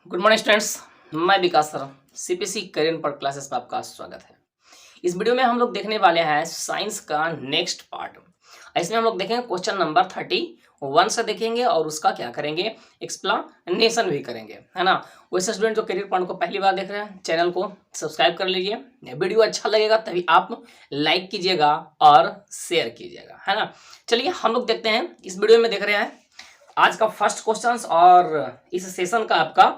Good morning students. मैं विकास sir CPC career पर classes में आपका स्वागत है। इस वीडियो में हम लोग देखने वाले हैं साइंस का नेक्स्ट पार्ट। इसमें हम लोग देखेंगे क्वेश्चन नंबर 31 से देखेंगे और उसका क्या करेंगे, एक्सप्लेनेशन भी करेंगे, है ना। वैसे स्टूडेंट जो करियर पॉइंट को पहली बार देख रहे हैं, चैनल को सब्सक्राइब कर लीजिए। वीडियो अच्छा लगेगा तभी आप लाइक कीजिएगा और शेयर कीजिएगा, है ना। चलिए हम लोग देखते हैं, इस वीडियो में देख रहे हैं आज का फर्स्ट क्वेश्चन और इस सेशन का आपका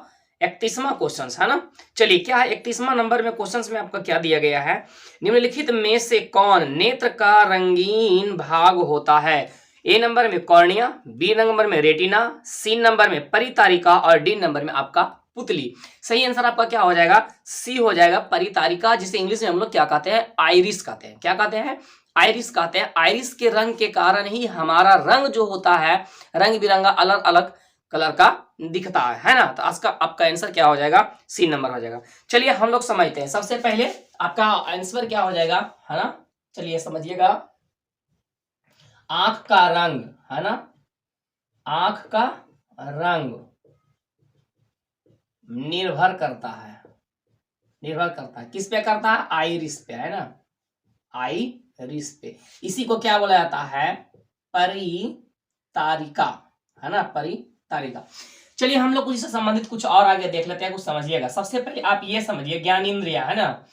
31वां क्वेश्चन, है ना। चलिए क्या है 31वां नंबर में क्वेश्चन में आपका क्या दिया गया है। निम्नलिखित में से कौन नेत्र का रंगीन भाग होता है। ए नंबर में कॉर्निया, बी नंबर में रेटिना, सी नंबर में परितारिका और डी नंबर में आपका पुतली। सही आंसर आपका क्या हो जाएगा, सी हो जाएगा, परितारिका, जिसे इंग्लिश में हम लोग क्या कहते हैं, आइरिस कहते हैं। क्या कहते हैं, आइरिस कहते हैं। आइरिस के रंग के कारण ही हमारा रंग जो होता है रंग बिरंगा अलग अलग कलर का दिखता है ना। तो आज का आपका आंसर क्या हो जाएगा, सी नंबर हो जाएगा। चलिए हम लोग समझते हैं। सबसे पहले आपका आंसर क्या हो जाएगा, है ना। चलिए समझिएगा, आंख का रंग, है ना, आंख का रंग निर्भर करता है, निर्भर करता है किस पे करता है, आइरिस पे, है ना, आइरिस पे। इसी को क्या बोला जाता है, परितारिका, है ना, परितारिका। चलिए हम लोग इससे संबंधित कुछ और आगे देख लेते हैं, कुछ समझिएगा। सबसे पहले आप ये समझिए, ज्ञान इंद्रिया, है ना।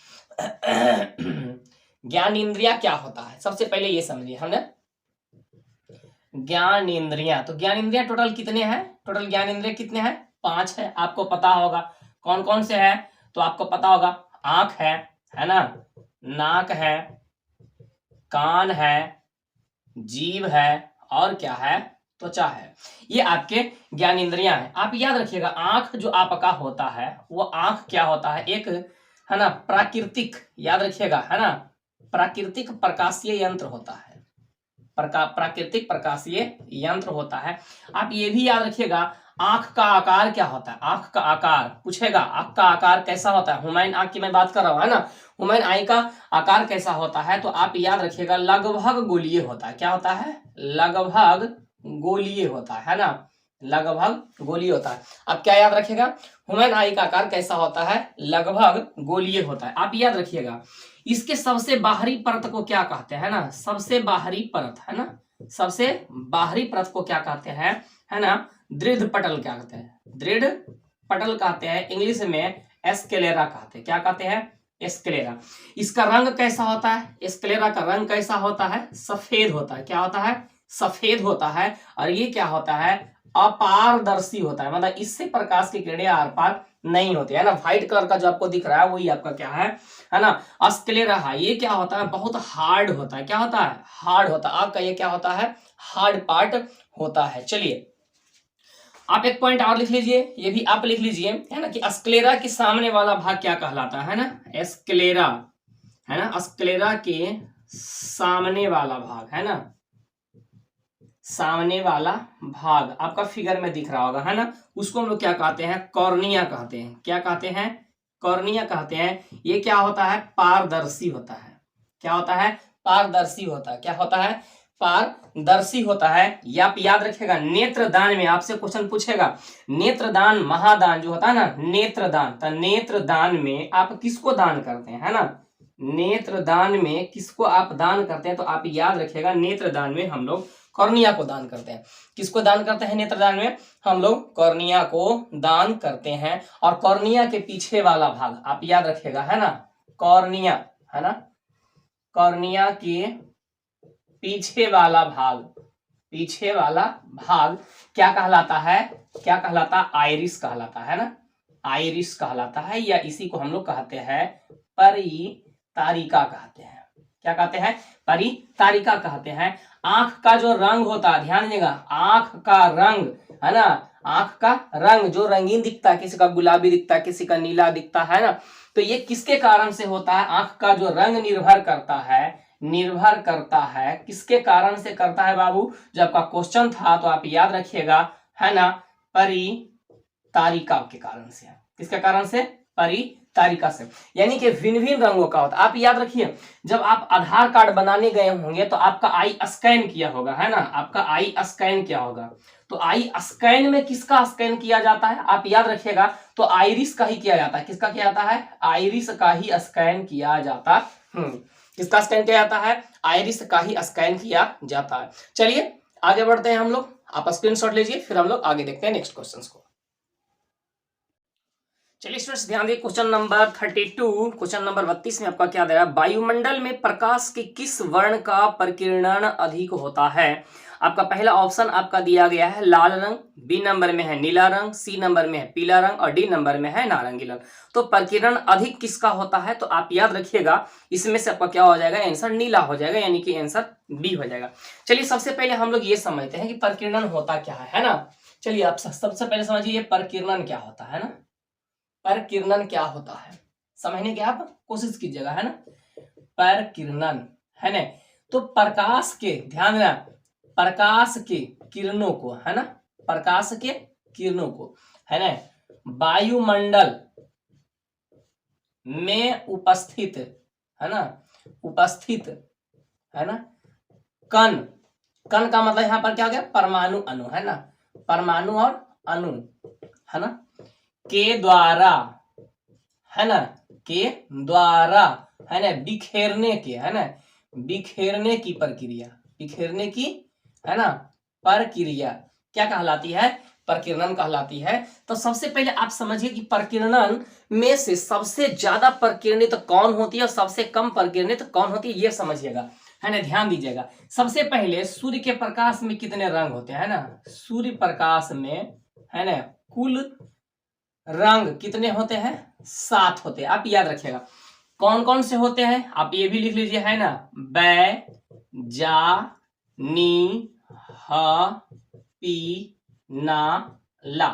ज्ञान इंद्रिया क्या होता है, सबसे पहले ये समझिए हमने। ज्ञान इंद्रिया, तो ज्ञान इंद्रिया टोटल कितने हैं, टोटल ज्ञान इंद्रिया कितने हैं, 5 है। आपको पता होगा कौन कौन से है, तो आपको पता होगा आंख है ना, नाक है, कान है, जीभ है और क्या है, त्वचा है। ये आपके ज्ञान इंद्रियां हैं। आप याद रखिएगा, आंख जो आपका होता है वो आंख क्या होता है, एक, है ना, प्राकृतिक, याद रखिएगा, है ना, प्राकृतिक प्रकाशीय यंत्र होता है। प्राकृतिक प्रकाशीय यंत्र होता है। आप ये भी याद रखिएगा, आंख का आकार क्या होता है, आंख का आकार पूछेगा, आंख का आकार कैसा होता है। हुमायूं आंख की मैं बात कर रहा हूं, है ना। हुमायूं आई का आकार कैसा होता है, तो आप याद रखिएगा लगभग गोलीय होता है। क्या होता है, लगभग गोलीय होता है ना, लगभग गोलीय होता है। आप क्या याद रखिएगा, हुमायूं आई का आकार कैसा होता है, लगभग गोलीय होता है। आप याद रखिएगा, इसके सबसे बाहरी परत को क्या कहते हैं ना, सबसे बाहरी परत, है ना, सबसे बाहरी परत को क्या कहते हैं, है ना, दृढ़ पटल क्या कहते हैं, दृढ़ पटल कहते हैं। इंग्लिश में एस्केलेरा कहते हैं। क्या कहते हैं, एस्केलेरा। इसका रंग कैसा होता है, एस्केलेरा का रंग कैसा होता है, सफेद होता है। क्या होता है, सफेद होता है। और ये क्या होता है, अपारदर्शी होता है, मतलब इससे प्रकाश की किरणें आर पार नहीं होती है ना। व्हाइट कलर का जो आपको दिख रहा है वही आपका क्या है ना, अस्क्लेरा। ये क्या होता है, बहुत हार्ड होता है। क्या होता है, हार्ड होता है। आपका ये क्या होता है, हार्ड पार्ट होता है। चलिए आप एक पॉइंट और लिख लीजिए, ये भी आप लिख लीजिए, है ना, कि अस्क्लेरा के सामने वाला भाग क्या कहलाता है ना, एस्क्लेरा, है ना, अस्क्लेरा के सामने वाला भाग, है ना, सामने वाला भाग आपका फिगर में दिख रहा होगा, है ना, उसको हम लोग क्या कहते हैं, कॉर्निया कहते हैं। क्या कहते हैं, कॉर्निया कहते हैं। ये क्या होता है, पारदर्शी होता है। क्या होता है, पारदर्शी होता है। क्या होता है, पारदर्शी होता है। ये आप याद रखिएगा। नेत्रदान में आपसे क्वेश्चन पूछेगा, नेत्रदान महादान जो होता है ना, नेत्रदान, तो नेत्रदान में आप किसको दान करते हैं, है ना, नेत्रदान में किसको आप दान करते हैं, तो आप याद रखिएगा नेत्रदान में हम लोग कॉर्निया को दान करते हैं। किसको दान करते हैं, नेत्रदान में हम लोग कॉर्निया को दान करते हैं। और कॉर्निया के पीछे वाला भाग आप याद रखिएगा, है ना, कॉर्निया, है ना, कॉर्निया के पीछे वाला भाग, पीछे वाला भाग क्या कहलाता है, क्या कहलाता, आइरिस कहलाता है ना, आइरिस कहलाता है, या इसी को हम लोग कहते हैं परितारिका कहते हैं। क्या कहते हैं, परितारिका कहते हैं। आंख का जो रंग होता है, ध्यान दीजिएगा, आंख का रंग, है ना, आंख का रंग जो रंगीन दिखता है, किसी का गुलाबी दिखता है, किसी का नीला दिखता है ना, तो ये किसके कारण से होता है, आंख का जो रंग निर्भर करता है, निर्भर करता है किसके कारण से करता है बाबू, जो आपका क्वेश्चन था तो आप याद रखिएगा, है ना, परितारिका के कारण से। किसके कारण से, परितारिका से, यानी कि भिन्न भिन्न रंगों का होता है। आप याद रखिए, जब आप आधार कार्ड बनाने गए होंगे तो आपका आई स्कैन किया होगा, है ना, आपका आई स्कैन किया होगा। तो आई स्कैन में किसका स्कैन किया जाता है, आप याद रखिएगा, तो आइरिस का ही किया जाता है। किसका किया जाता है, आइरिस का ही स्कैन किया जाता। किसका स्कैन किया जाता है, आइरिस का ही स्कैन किया जाता है। चलिए आगे बढ़ते हैं हम लोग, आप स्क्रीनशॉट लीजिए, फिर हम लोग आगे देखते हैं नेक्स्ट क्वेश्चन को। चलिए स्टूडेंट्स ध्यान दिए, क्वेश्चन नंबर 32, क्वेश्चन नंबर 32 में आपका क्या दे रहा है, वायुमंडल में प्रकाश के किस वर्ण का परिकिरण अधिक होता है। आपका पहला ऑप्शन आपका दिया गया है लाल रंग, बी नंबर में है नीला रंग, सी नंबर में है पीला रंग और डी नंबर में है नारंगी रंग। तो परिकिरण अधिक किसका होता है, तो आप याद रखिएगा इसमें से आपका क्या हो जाएगा, आंसर नीला हो जाएगा, यानी कि आंसर बी हो जाएगा। चलिए सबसे पहले हम लोग ये समझते हैं कि परिकिरण होता क्या है ना। चलिए आप सबसे पहले समझिए परिकिरण क्या होता है ना, परिकिरण क्या होता है समझने की आप कोशिश कीजिएगा, है ना। परिकिरण है ना, तो प्रकाश के, ध्यान देना, प्रकाश के किरणों को, है ना, प्रकाश के किरणों को, है ना, वायुमंडल में उपस्थित, है ना, उपस्थित, है ना, कण, कण का मतलब यहां पर क्या हो गया, परमाणु अणु, है ना, परमाणु और अणु, है ना, के द्वारा, है ना, के द्वारा, है ना, बिखेरने के, है ना, बिखेरने की प्रक्रिया, बिखेरने की, है ना, प्रक्रिया क्या कहलाती है, प्रकीर्णन कहलाती है। तो सबसे पहले आप समझिए कि प्रकीर्णन में से सबसे ज्यादा प्रकीर्णित कौन होती है और सबसे कम प्रकीर्णित कौन होती है, ये समझिएगा, है ना, ध्यान दीजिएगा। सबसे पहले सूर्य के प्रकाश में कितने रंग होते हैं, है ना, सूर्य प्रकाश में, है ना, कुल रंग कितने होते हैं, 7 होते हैं। आप याद रखिएगा कौन कौन से होते हैं, आप ये भी लिख लीजिए, है ना, बै, जा, नी, ह, पी, ना, ला।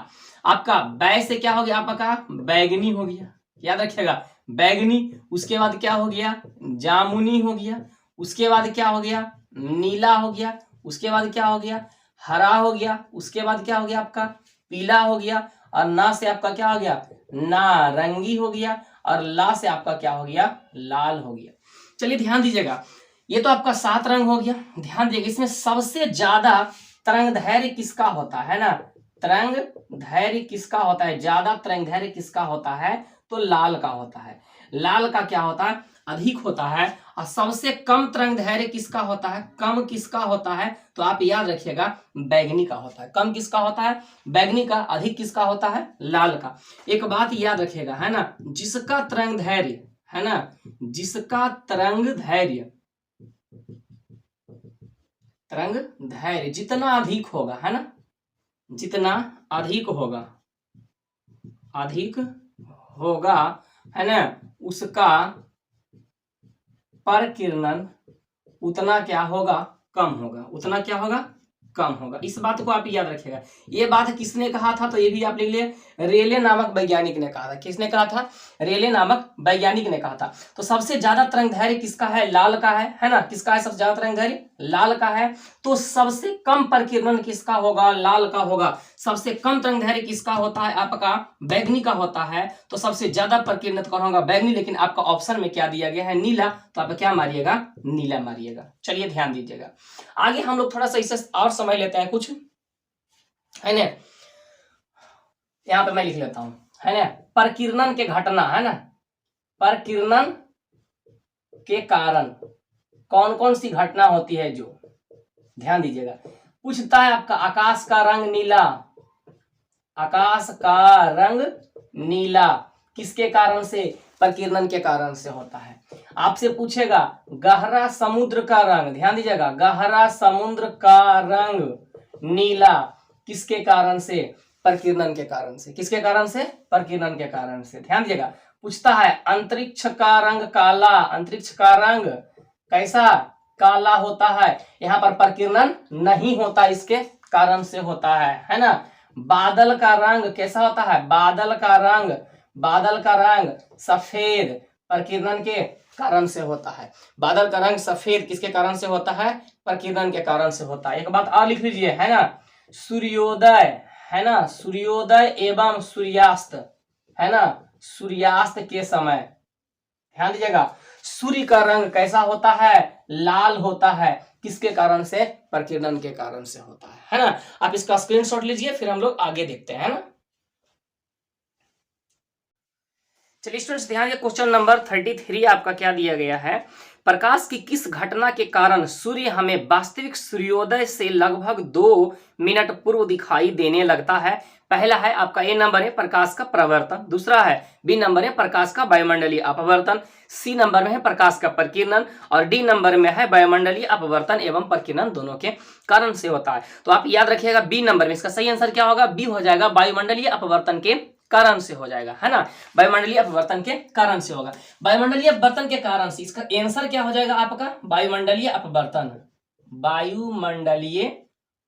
आपका बै से क्या हो गया, आपका बैगनी हो गया, याद रखिएगा बैगनी। उसके बाद क्या हो गया, जामुनी हो गया। उसके बाद क्या हो गया, नीला हो गया। उसके बाद क्या हो गया, हरा हो गया। उसके बाद क्या हो गया, आपका पीला हो गया। और ना से आपका क्या हो गया, नारंगी हो गया। और ला से आपका क्या हो गया, लाल हो गया। चलिए ध्यान दीजिएगा, ये तो आपका 7 रंग हो गया। ध्यान दीजिएगा इसमें सबसे ज्यादा तरंग धैर्य किसका होता है ना, तरंग धैर्य किसका होता है, ज्यादा तरंग धैर्य किसका होता है, तो लाल का होता है। लाल का क्या होता है, अधिक होता है। और सबसे कम तरंग धैर्य किसका होता है, कम किसका होता है, तो आप याद रखिएगा बैगनी का होता है। कम किसका होता है, बैगनी का। अधिक किसका होता है, लाल का। एक बात याद रखिएगा, है ना, जिसका तरंग धैर्य, है ना, जिसका तरंग धैर्य, तरंग धैर्य जितना अधिक होगा, है ना, जितना अधिक होगा, अधिक होगा, है ना, उसका परिकिरणन उतना क्या होगा, कम होगा। उतना क्या होगा, कम होगा। इस बात को आप याद रखिएगा। ये बात किसने कहा था, तो ये भी आप लिख लिए, रेले नामक वैज्ञानिक ने कहा था। किसने कहा था, रेले नामक वैज्ञानिक ने कहा था। तो सबसे ज्यादा तरंग धैर्य किसका है, लाल का है ना, किसका है सबसे ज्यादा तरंग धैर्य, लाल का है। तो सबसे कम प्रकीर्णन किसका होगा, लाल का होगा। सबसे कम तरंग धैर्य किसका होता है, आपका बैगनी का होता है। तो सबसे ज्यादा प्रकीर्णित कौन होगा, बैगनी। लेकिन आपका ऑप्शन में क्या दिया गया है, नीला। तो आप क्या मारिएगा, नीला मारिएगा। चलिए ध्यान दीजिएगा, आगे हम लोग थोड़ा सा इसे और समझ लेते हैं कुछ, है ना। यहाँ पे मैं लिख लेता हूं, है ना, प्रकीर्णन के घटना, है ना, प्रकीर्णन के कारण कौन कौन सी घटना होती है, जो ध्यान दीजिएगा। पूछता है आपका आकाश का रंग नीला, आकाश का रंग नीला किसके कारण से, प्रकीर्णन के कारण से होता है। आपसे पूछेगा गहरा समुद्र का रंग, ध्यान दीजिएगा, गहरा समुद्र का रंग नीला किसके कारण से, प्रकीर्णन के कारण से। किसके कारण से, प्रकीर्णन के कारण से। ध्यान दीजिएगा, पूछता है अंतरिक्ष का रंग काला, अंतरिक्ष का रंग कैसा, काला होता है। यहाँ पर प्रकीर्णन नहीं होता, इसके कारण से होता है ना। बादल का रंग कैसा होता है, बादल का रंग, बादल का रंग सफेद प्रकीर्णन के कारण से होता है। बादल का रंग सफेद किसके कारण से होता है, प्रकीर्णन के कारण से होता है। एक बात और लिख लीजिए, है ना, सूर्योदय, है ना, सूर्योदय एवं सूर्यास्त, है ना, सूर्यास्त के समय, ध्यान दीजिएगा, सूर्य का रंग कैसा होता है, लाल होता है, किसके कारण से, प्रकीर्णन के कारण से होता है ना। आप इसका स्क्रीनशॉट लीजिए, फिर हम लोग आगे देखते हैं ना। चलिए स्टूडेंट्स ध्यान दिए, क्वेश्चन नंबर 33 आपका क्या दिया गया है, प्रकाश की किस घटना के कारण सूर्य हमें वास्तविक सूर्योदय से लगभग 2 मिनट पूर्व दिखाई देने लगता है। पहला है आपका ए नंबर है प्रकाश का प्रवर्तन, दूसरा है बी नंबर है प्रकाश का वायुमंडलीय अपवर्तन, सी नंबर में है प्रकाश का प्रकीर्णन और डी नंबर में है वायुमंडलीय अपवर्तन एवं प्रकीर्णन दोनों के कारण से होता है। तो आप याद रखिएगा बी नंबर में, इसका सही आंसर क्या होगा, बी हो जाएगा, वायुमंडलीय अपवर्तन के कारण से हो जाएगा, है ना, वायुमंडलीय अपवर्तन के कारण से होगा। वायुमंडलीय अपवर्तन के कारण से इसका आंसर क्या हो जाएगा आपका, वायुमंडलीय अपवर्तन, वायुमंडलीय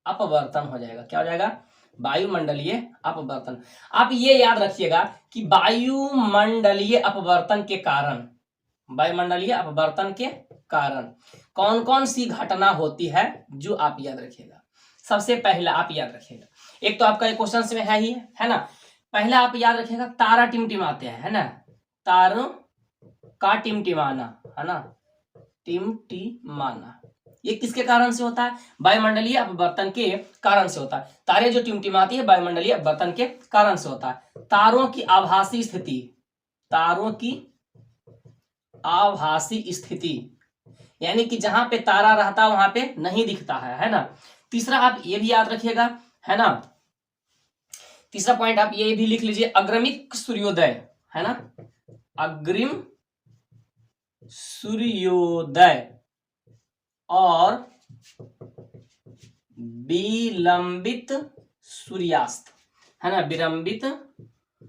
अपवर्तन हो जाएगा, क्या हो जाएगा, वायुमंडलीय अपवर्तन। आप ये याद रखिएगा कि वायुमंडलीय अपवर्तन के कारण, वायुमंडलीय अपवर्तन के कारण कौन कौन सी घटना होती है, जो आप याद रखिएगा। सबसे पहला आप याद रखिएगा, एक तो आपका क्वेश्चन में है ही, है ना, पहला आप याद रखिएगा तारा टिमटिमाते हैं, है ना, तारों का टिमटिमाना, है ना, टिमटिमाना, ये किसके कारण से होता है, वायुमंडलीय अपवर्तन के कारण से होता है। तारे जो टिमटिमाती है वायुमंडलीय अपवर्तन के कारण से होता है। तारों की आभासी स्थिति, तारों की आभासी स्थिति, यानी कि जहां पे तारा रहता वहां पे नहीं दिखता है ना। तीसरा आप ये भी याद रखिएगा, है ना, तीसरा पॉइंट आप ये भी लिख लीजिए, अग्रमिक सूर्योदय, है ना, अग्रिम सूर्योदय और विलंबित सूर्यास्त, है ना, विलंबित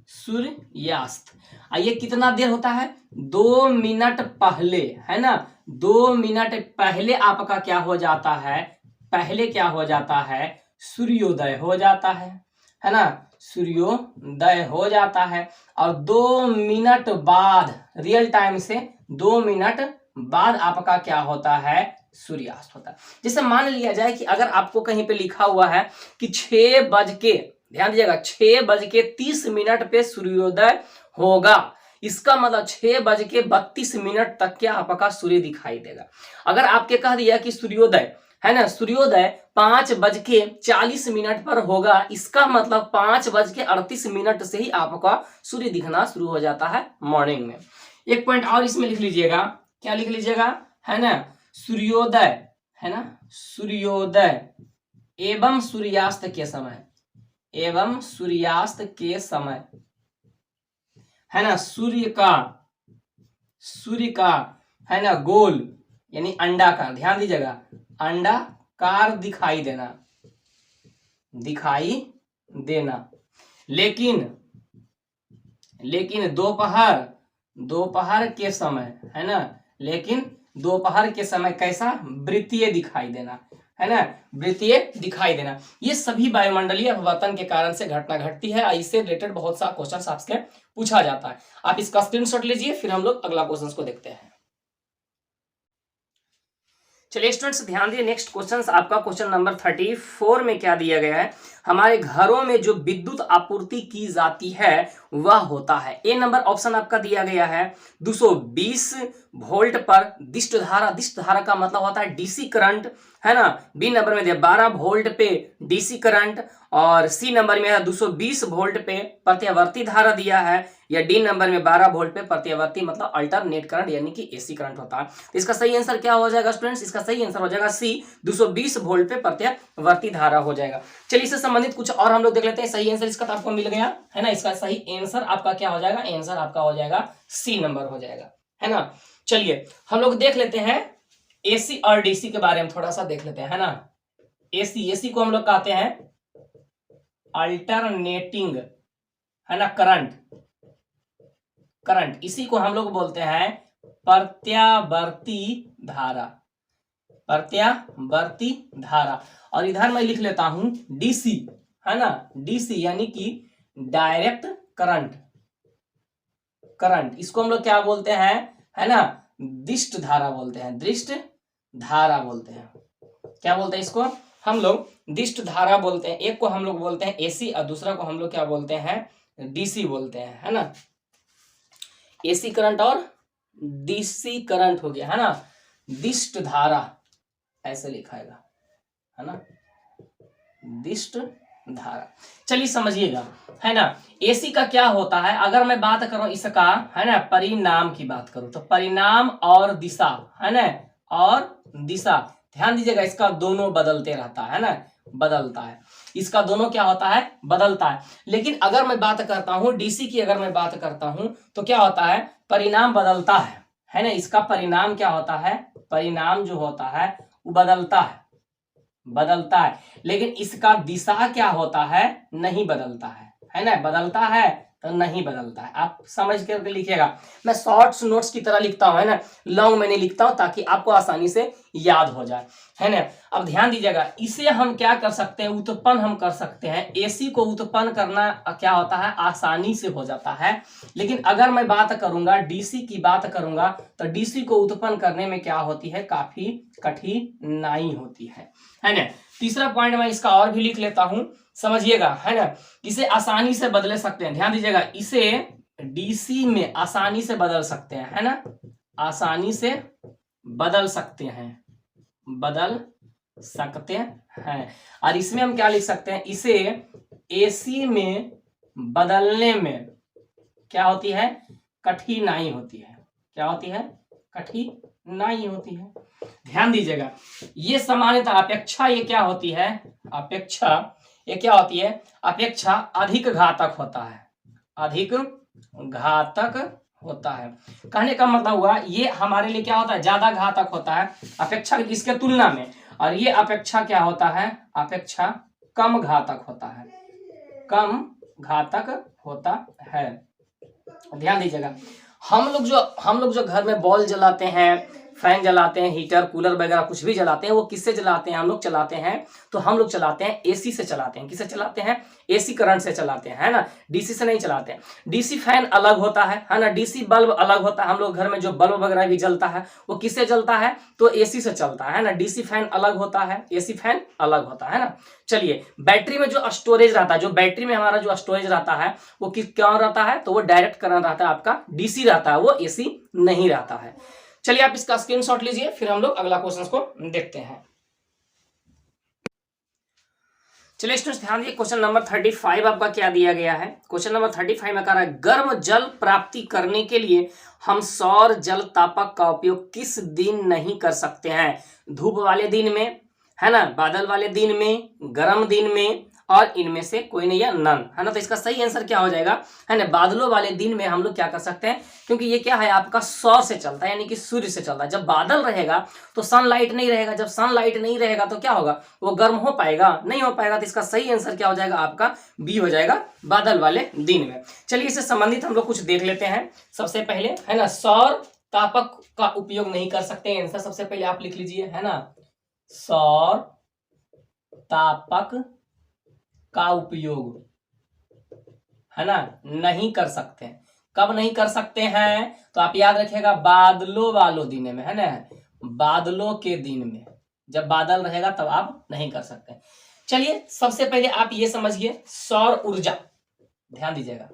सूर्यास्त। ये कितना देर होता है, 2 मिनट पहले, है ना, 2 मिनट पहले आपका क्या हो जाता है, पहले क्या हो जाता है, सूर्योदय हो जाता है ना, सूर्योदय हो जाता है। और 2 मिनट बाद, रियल टाइम से 2 मिनट बाद आपका क्या होता है, सूर्यास्त होता है। जैसे मान लिया जाए कि अगर आपको कहीं पे लिखा हुआ है कि 6 बज के, ध्यान दीजिएगा, 6:30 पे सूर्योदय होगा, इसका मतलब 6:32 तक क्या आपका सूर्य दिखाई देगा। अगर आपके कह दिया कि सूर्योदय, है ना, सूर्योदय 5:40 पर होगा, इसका मतलब 5:38 से ही आपका सूर्य दिखना शुरू हो जाता है मॉर्निंग में। एक पॉइंट और इसमें लिख लीजिएगा, क्या लिख लीजिएगा, है ना, सूर्योदय, है ना, सूर्योदय एवं सूर्यास्त के समय, एवं सूर्यास्त के समय, है ना, सूर्य का, है ना, गोल यानी अंडाकार, ध्यान दीजिएगा, अंडाकार दिखाई देना, लेकिन दोपहर के समय, है ना, लेकिन दोपहर के समय कैसा, वृत्तीय दिखाई देना, है ना, वृत्तीय दिखाई देना। ये सभी वायुमंडलीय अपवर्तन के कारण से घटना घटती है। इससे रिलेटेड बहुत सा क्वेश्चन आपसे पूछा जाता है। आप इसका स्क्रीनशॉट लीजिए, फिर हम लोग अगला क्वेश्चन को देखते हैं। चलिए स्टूडेंट्स ध्यान दिए, नेक्स्ट क्वेश्चन आपका क्वेश्चन नंबर 34 में क्या दिया गया है, हमारे घरों में जो विद्युत आपूर्ति की जाती है वह होता है। ए नंबर ऑप्शन आपका दिया गया है 220 वोल्ट पर दिष्ट धारा का मतलब होता है डीसी करंट, है ना। बी नंबर में दिया 12 वोल्ट पे डीसी करंट, और सी नंबर में है 220 वोल्ट पे प्रत्यावर्ती धारा दिया है, या डी नंबर में 12 वोल्ट पे प्रत्यावर्ती मतलब अल्टरनेट करंट यानी कि एसी करंट होता है। तो इसका सही आंसर क्या हो जाएगा स्टूडेंट्स, इसका सही आंसर हो जाएगा सी, 220 वोल्ट पे प्रत्यावर्ती धारा हो जाएगा। चलिए इससे संबंधित कुछ और हम लोग देख लेते हैं। सही आंसर इसका तो आपको मिल गया, है ना, इसका सही आंसर आपका क्या हो जाएगा, आंसर आपका हो जाएगा सी नंबर हो जाएगा, है ना। चलिए हम लोग देख लेते हैं एसी और डीसी के बारे में थोड़ा सा देख लेते हैं, है ना। एसी को हम लोग कहते हैं अल्टरनेटिंग, है ना, करंट, इसी को हम लोग बोलते हैं प्रत्यावर्ती धारा। और इधर मैं लिख लेता हूं डीसी, है ना, डीसी यानी कि डायरेक्ट करंट, इसको हम लोग क्या बोलते हैं, है ना, दिष्ट धारा बोलते हैं, क्या बोलते हैं इसको हम लोग, दिष्ट धारा बोलते हैं। एक को हम लोग बोलते हैं एसी और दूसरा को हम लोग क्या बोलते हैं, डीसी बोलते हैं, है ना। एसी करंट और डीसी करंट हो गया, है ना। दिष्ट धारा ऐसे लिखाएगा, है ना, दिष्ट धारा। चलिए समझिएगा, है ना। एसी का क्या होता है, अगर मैं बात करूं इसका, है ना, परिणाम की बात करूं तो परिणाम और दिशा, है ना, और दिशा, ध्यान दीजिएगा, इसका दोनों बदलते रहता है ना, बदलता है, इसका दोनों क्या होता है, बदलता है। लेकिन अगर मैं बात करता हूं डीसी की, अगर मैं बात करता हूं तो क्या होता है, परिणाम बदलता है ना, इसका परिणाम क्या होता है, परिणाम जो होता है वो बदलता है, बदलता है। लेकिन इसका दिशा क्या होता है, नहीं बदलता है ना, बदलता है तो नहीं बदलता है। आप समझ करके लिखिएगा, मैं शॉर्ट्स नोट्स की तरह लिखता हूं, है ना, लॉन्ग में नहीं लिखता हूं ताकि आपको आसानी से याद हो जाए, है ना। अब ध्यान दीजिएगा, इसे हम क्या कर सकते हैं, उत्पन्न हम कर सकते हैं। एसी को उत्पन्न करना क्या होता है, आसानी से हो जाता है। लेकिन अगर मैं बात करूंगा डीसी की बात करूंगा तो डीसी को उत्पन्न करने में क्या होती है, काफी कठिनाई होती है ना। तीसरा पॉइंट मैं इसका और भी लिख लेता हूं, समझिएगा, है ना। इसे आसानी से बदले सकते हैं, ध्यान दीजिएगा, इसे डीसी में आसानी से बदल सकते हैं, है ना, आसानी से बदल सकते हैं, बदल सकते हैं। और इसमें हम क्या लिख सकते हैं, इसे एसी में बदलने में क्या होती है, कठिनाई होती है, क्या होती है, कठिनाई होती है। ध्यान दीजिएगा, ये सामान्यतः अपेक्षा, ये क्या होती है, अपेक्षा, ये क्या होती है, अपेक्षा अधिक घातक होता है, अधिक घातक होता है। कहने का मतलब हुआ ये हमारे लिए क्या होता है, ज्यादा घातक होता है अपेक्षा इसके तुलना में, और ये अपेक्षा क्या होता है, अपेक्षा कम घातक होता है, कम घातक होता है। ध्यान दीजिएगा, हम लोग जो घर में बॉल जलाते हैं, फैन जलाते हैं, हीटर कूलर वगैरह कुछ भी जलाते हैं, वो किससे जलाते हैं, हम लोग चलाते हैं, तो हम लोग चलाते हैं एसी से चलाते हैं। किससे चलाते हैं, एसी करंट से चलाते हैं, है ना, डीसी से नहीं चलाते हैं। डीसी फैन अलग होता है ना, डीसी बल्ब अलग होता है। हम लोग घर में जो बल्ब वगैरह भी जलता है वो किससे जलता है, तो एसी से चलता है ना। डीसी फैन अलग होता है, एसी फैन अलग होता है ना। चलिए, बैटरी में जो स्टोरेज रहता है, जो बैटरी में हमारा जो स्टोरेज रहता है वो क्या रहता है, तो वो डायरेक्ट करंट रहता है, आपका डीसी रहता है, वो एसी नहीं रहता है। चलिए आप इसका स्क्रीनशॉट लीजिए, फिर हम लोग अगला क्वेश्चन को देखते हैं। चलिए स्टूडेंट्स ध्यान दीजिए, क्वेश्चन नंबर 35 आपका क्या दिया गया है। क्वेश्चन नंबर 35 में कह रहा है, गर्म जल प्राप्ति करने के लिए हम सौर जल तापक का उपयोग किस दिन नहीं कर सकते हैं। धूप वाले दिन में, है ना, बादल वाले दिन में, गर्म दिन में, और इनमें से कोई नहीं, या नन, है ना। तो इसका सही आंसर क्या हो जाएगा, है ना, बादलों वाले दिन में हम लोग क्या कर सकते हैं, क्योंकि ये क्या है, आपका सौर से चलता है, यानी कि सूर्य से चलता है। जब बादल रहेगा तो सनलाइट नहीं रहेगा, जब सनलाइट नहीं रहेगा तो क्या होगा, वो गर्म हो पाएगा, नहीं हो पाएगा। तो इसका सही आंसर क्या हो जाएगा, आपका बी हो जाएगा, बादल वाले दिन में। चलिए इससे संबंधित हम लोग कुछ देख लेते हैं। सबसे पहले, है ना, सौर तापक का उपयोग नहीं कर सकते, आंसर सबसे पहले आप लिख लीजिए, है ना, सौर तापक का उपयोग, है ना, नहीं कर सकते। कब नहीं कर सकते हैं, तो आप याद रखिएगा, बादलों वालों दिन में, है ना, बादलों के दिन में, जब बादल रहेगा तब आप नहीं कर सकते। चलिए सबसे पहले आप ये समझिए, सौर ऊर्जा, ध्यान दीजिएगा,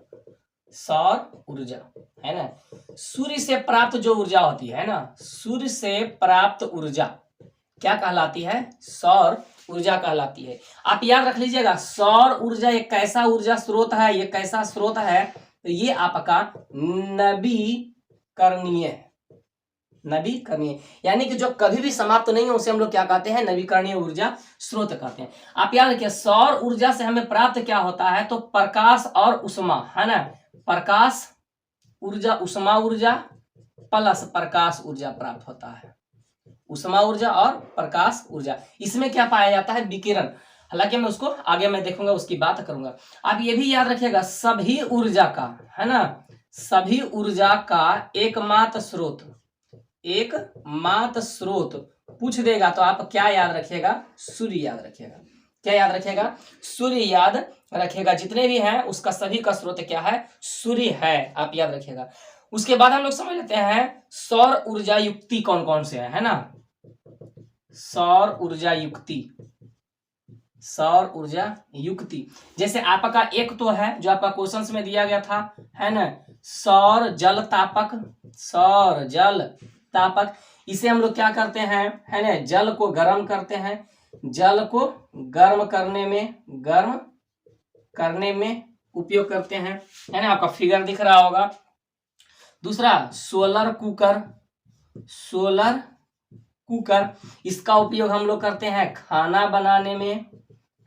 सौर ऊर्जा, है ना, सूर्य से प्राप्त जो ऊर्जा होती है ना, सूर्य से प्राप्त ऊर्जा क्या कहलाती है, सौर ऊर्जा कहलाती है। आप याद रख लीजिएगा, सौर ऊर्जा एक कैसा ऊर्जा स्रोत है, ये कैसा स्रोत है, तो ये आपका नवीकरणीय, नवीकरणीय, यानी कि जो कभी भी समाप्त नहीं है उसे हम लोग क्या कहते हैं, नवीकरणीय ऊर्जा स्रोत कहते हैं। आप याद रखिए, सौर ऊर्जा से हमें प्राप्त क्या होता है, तो प्रकाश और उष्मा, है ना, प्रकाश ऊर्जा, उष्मा ऊर्जा प्लस प्रकाश ऊर्जा प्राप्त होता है, उष्मा ऊर्जा और प्रकाश ऊर्जा। इसमें क्या पाया जाता है, विकिरण। हालांकि मैं उसको आगे मैं देखूंगा, उसकी बात करूंगा। आप ये भी याद रखिएगा, सभी ऊर्जा का, है ना, सभी ऊर्जा का एकमात्र स्रोत, एकमात्र स्रोत पूछ देगा तो आप क्या याद रखिएगा, सूर्य याद रखिएगा। क्या याद रखिएगा, सूर्य याद रखिएगा। जितने भी हैं उसका सभी का स्रोत क्या है, सूर्य है, आप याद रखिएगा। उसके बाद हम लोग समझ लेते हैं सौर ऊर्जा युक्ति कौन कौन से है ना, सौर ऊर्जा युक्ति, सौर ऊर्जा युक्ति। जैसे आपका एक तो है जो आपका क्वेश्चंस में दिया गया था, है ना, सौर जल तापक। सौर जल तापक, इसे हम लोग क्या करते हैं, है ना, जल को गर्म करते हैं, जल को गर्म करने में उपयोग करते हैं, है ना, आपका फिगर दिख रहा होगा। दूसरा सोलर कुकर। सोलर कुकर, इसका उपयोग हम लोग करते हैं खाना बनाने में,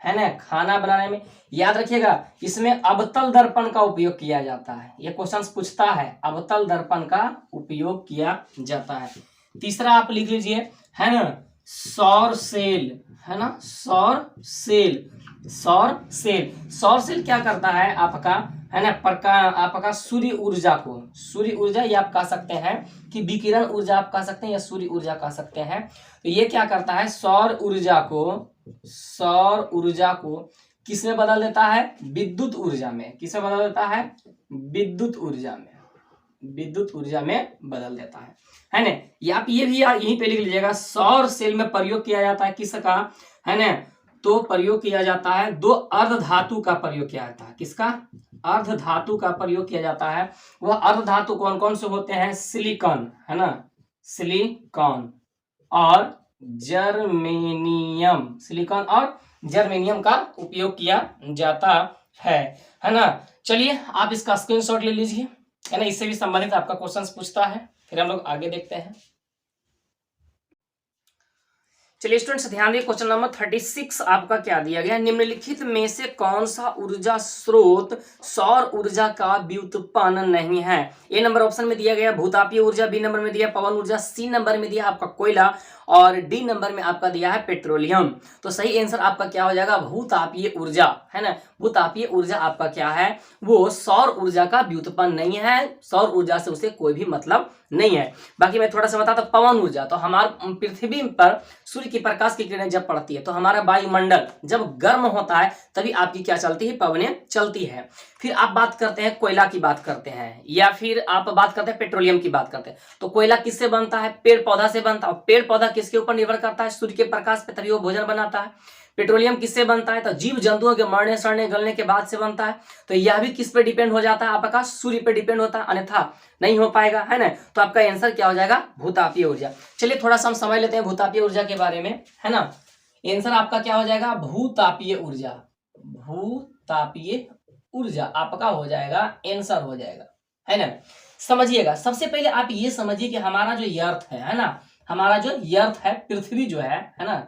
है ना, खाना बनाने में। याद रखिएगा इसमें अवतल दर्पण का उपयोग किया जाता है, ये क्वेश्चन पूछता है, अवतल दर्पण का उपयोग किया जाता है। तीसरा आप लिख लीजिए, है ना, सौर सेल, है ना, सौर सेल। सौर सेल, सौर सेल क्या करता है आपका, है ना, आपका सूर्य ऊर्जा को, सूर्य ऊर्जा ये आप कह सकते हैं कि विकिरण ऊर्जा आप कह सकते हैं या सूर्य ऊर्जा कह सकते हैं। तो ये क्या करता है, सौर ऊर्जा को किस में बदल देता है, विद्युत ऊर्जा में। किस में बदल देता है, विद्युत ऊर्जा में, विद्युत ऊर्जा में बदल देता है ना। ये आप ये भी यहीं पे लिख लीजिएगा, सौर सेल में प्रयोग किया जाता है किसका, है ना, तो प्रयोग किया जाता है दो अर्ध धातु का प्रयोग किया जाता है। किसका, अर्ध धातु का प्रयोग किया जाता है। वह अर्ध धातु कौन कौन से होते हैं, सिलिकॉन, है ना, सिलिकॉन और जर्मेनियम। सिलिकॉन और जर्मेनियम का उपयोग किया जाता है ना। चलिए आप इसका स्क्रीनशॉट ले लीजिए, है ना, इससे भी संबंधित आपका क्वेश्चन पूछता है। फिर हम लोग आगे देखते हैं। चलिए स्टूडेंट्स ध्यान दिए, क्वेश्चन नंबर 36 आपका क्या दिया गया, निम्नलिखित में से कौन सा ऊर्जा स्रोत सौर ऊर्जा का व्युत्पन्न नहीं है। ए नंबर ऑप्शन में दिया गया भूतापीय ऊर्जा, बी नंबर में दिया पवन ऊर्जा, सी नंबर में दिया आपका कोयला और डी नंबर में आपका दिया है पेट्रोलियम। तो सही आंसर आपका क्या हो जाएगा, भूतापीय ऊर्जा, है ना। भूतापीय ऊर्जा आपका क्या है, वो सौर ऊर्जा का व्युत्पन्न नहीं है, सौर ऊर्जा से उसे कोई भी मतलब नहीं है। बाकी मैं थोड़ा सा बताता, पवन ऊर्जा, तो हमारे पृथ्वी पर सूर्य की प्रकाश की किरणें जब पड़ती है तो हमारा वायुमंडल जब गर्म होता है तभी आपकी क्या चलती है, पवनें चलती है। फिर आप बात करते हैं कोयला की बात करते हैं, या फिर आप बात करते हैं पेट्रोलियम की बात करते हैं। तो कोयला किससे बनता है, पेड़ पौधा से बनता है, और पेड़ पौधा किसके ऊपर निर्भर करता है, सूर्य के प्रकाश पे, तभी वो भोजन बनाता है। पेट्रोलियम किससे बनता है, तो जीव जंतुओं के मरने सड़ने गलने के बाद से बनता है। तो यह भी किस पे डिपेंड हो जाता है, आपका सूर्य पे डिपेंड होता है, अन्यथा नहीं हो पाएगा, है ना। तो आपका आंसर क्या हो जाएगा, भूतापीय ऊर्जा। चलिए थोड़ा सा हम समझ लेते हैं भूतापीय ऊर्जा के बारे में, है ना। आंसर आपका क्या हो जाएगा, भूतापीय ऊर्जा। भूतापीय ऊर्जा आपका हो जाएगा, आंसर हो जाएगा, है ना। समझिएगा, सबसे पहले आप ये समझिए कि हमारा जो अर्थ है ना, हमारा जो अर्थ है, पृथ्वी जो है ना,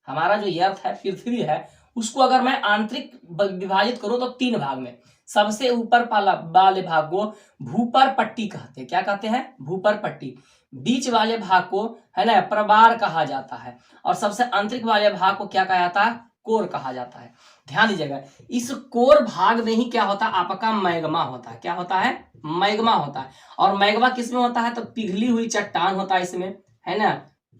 हमारा जो अर्थ है, पृथ्वी है, उसको अगर मैं आंतरिक विभाजित करूं तो 3 भाग में। सबसे ऊपर वाले भाग को भूपर पट्टी कहते हैं, क्या कहते हैं, भूपर पट्टी। बीच वाले भाग को, है ना, प्रवार कहा जाता है, और सबसे आंतरिक वाले भाग को क्या कहा जाता है, कोर कहा जाता है। ध्यान दीजिएगा, इस कोर भाग में ही क्या होता है, आपका मैग्मा होता है। क्या होता है, मैग्मा होता है। और मैग्मा किसमें होता है, तो पिघली हुई चट्टान होता है इसमें, है ना,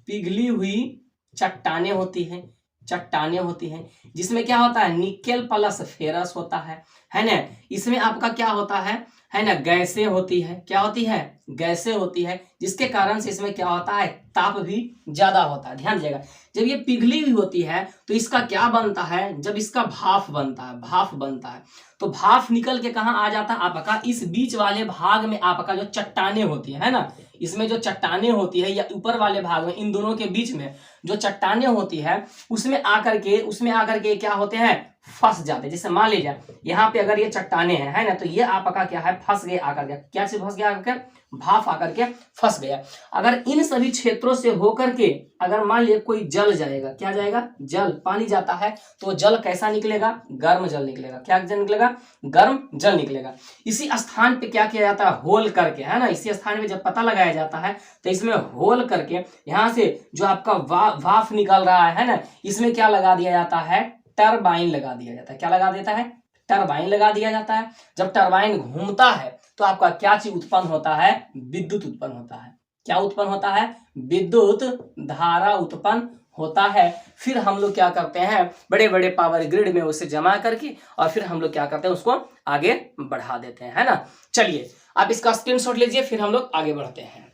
पिघली हुई चट्टाने होती हैं, चट्टाने होती हैं, जिसमें क्या होता है, निकेल प्लस फेरस होता है ना। इसमें आपका क्या होता है ना, गैसें होती है। क्या होती है, गैसें होती है, जिसके कारण से इसमें क्या होता है, ताप भी ज्यादा होता है। ध्यान दीजिएगा, जब ये पिघली हुई होती है तो इसका क्या बनता है, जब इसका भाप बनता है, भाप बनता है, तो भाप निकल के कहाँ आ जाता है, आपका इस बीच वाले भाग में आपका जो चट्टाने होती है ना, इसमें जो चट्टाने होती है, या ऊपर वाले भाग में, इन दोनों के बीच में जो चट्टाने होती है, उसमें आकर के क्या होते हैं, फंस जाते हैं। जैसे मान लीजिए यहाँ पे अगर ये चट्टाने हैं, है ना, तो ये आपका क्या है, फंस गए आकर के, क्या चीज फंस गया, आकर भाप आकर के फंस गया। अगर इन सभी क्षेत्रों से होकर के अगर मान लिया कोई जल जाएगा, क्या जाएगा, जल, पानी जाता है, तो जल कैसा निकलेगा, गर्म जल निकलेगा। क्या जल निकलेगा, गर्म जल निकलेगा। इसी स्थान पे क्या किया जाता है, होल करके, है ना, इसी स्थान पे जब पता लगाया जाता है तो इसमें होल करके यहाँ से जो आपका भाप निकल रहा है ना, इसमें क्या लगा दिया जाता है, टरबाइन लगा दिया जाता है। क्या लगा देता है, टरबाइन लगा दिया जाता है। जब टरबाइन घूमता है तो आपका क्या चीज उत्पन्न होता है, विद्युत उत्पन्न होता है। क्या उत्पन्न होता है, विद्युत धारा उत्पन्न होता है। फिर हम लोग क्या करते हैं, बड़े बड़े पावर ग्रिड में उसे जमा करके और फिर हम लोग क्या करते हैं, उसको आगे बढ़ा देते हैं, है ना। चलिए आप इसका स्क्रीनशॉट लीजिए, फिर हम लोग आगे बढ़ते हैं।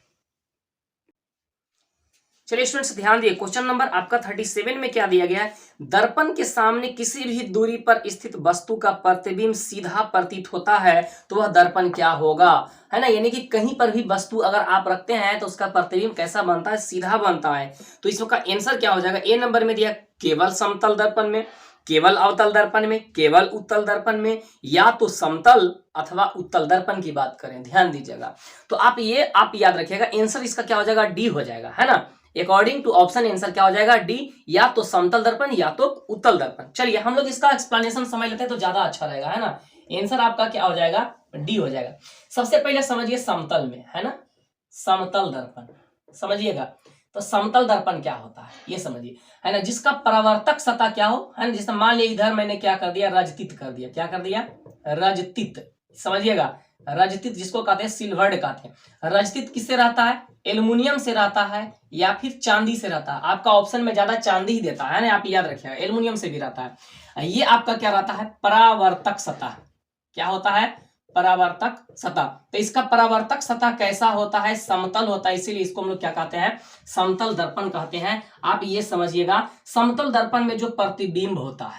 चलिए स्टूडेंट्स ध्यान दिए, क्वेश्चन नंबर आपका 37 में क्या दिया गया है, दर्पण के सामने किसी भी दूरी पर स्थित वस्तु का प्रतिबिंब सीधा प्रतीत होता है तो वह दर्पण क्या होगा, है ना। यानी कि कहीं पर भी वस्तु अगर आप रखते हैं तो उसका प्रतिबिंब कैसा बनता है, सीधा बनता है। तो इसका आंसर क्या हो जाएगा, ए नंबर में दिया केवल समतल दर्पण में, केवल अवतल दर्पण में, केवल उत्तल दर्पण में, या तो समतल अथवा उत्तल दर्पण की बात करें, ध्यान दीजिएगा। तो आप याद रखिएगा, आंसर इसका क्या हो जाएगा, डी हो जाएगा, है ना। अकॉर्डिंग टू ऑप्शन आंसर क्या हो जाएगा, डी, या तो समतल दर्पण या तो उत्तल दर्पण। चलिए हम लोग इसका एक्सप्लेनेशन समझ लेते हैं तो ज्यादा अच्छा रहेगा, है ना। आंसर आपका क्या हो जाएगा, डी हो जाएगा। सबसे पहले समझिए समतल में, है ना, समतल दर्पण समझिएगा। तो समतल दर्पण क्या होता है ये समझिए, है ना, जिसका परावर्तक सतह क्या हो, है ना। जैसे मान लीजिए इधर मैंने क्या कर दिया, रजतित कर दिया, क्या कर दिया, रजतित, समझिएगा। रजतित जिसको कहते हैं सिल्वर्ड कहते हैं। रजतित किससे रहता है, एल्युमिनियम से रहता है या फिर चांदी से रहता है। आपका ऑप्शन में ज्यादा चांदी ही देता है ना, आप याद रखिएगा, एल्युमिनियम से भी रहता है। ये आपका क्या रहता है, परावर्तक सतह। क्या होता है, परावर्तक सतह। तो इसका परावर्तक सतह कैसा होता है, समतल होता है, इसीलिए इसको हम लोग क्या कहते हैं, समतल दर्पण कहते हैं। आप ये समझिएगा, समतल दर्पण में जो प्रतिबिंब होता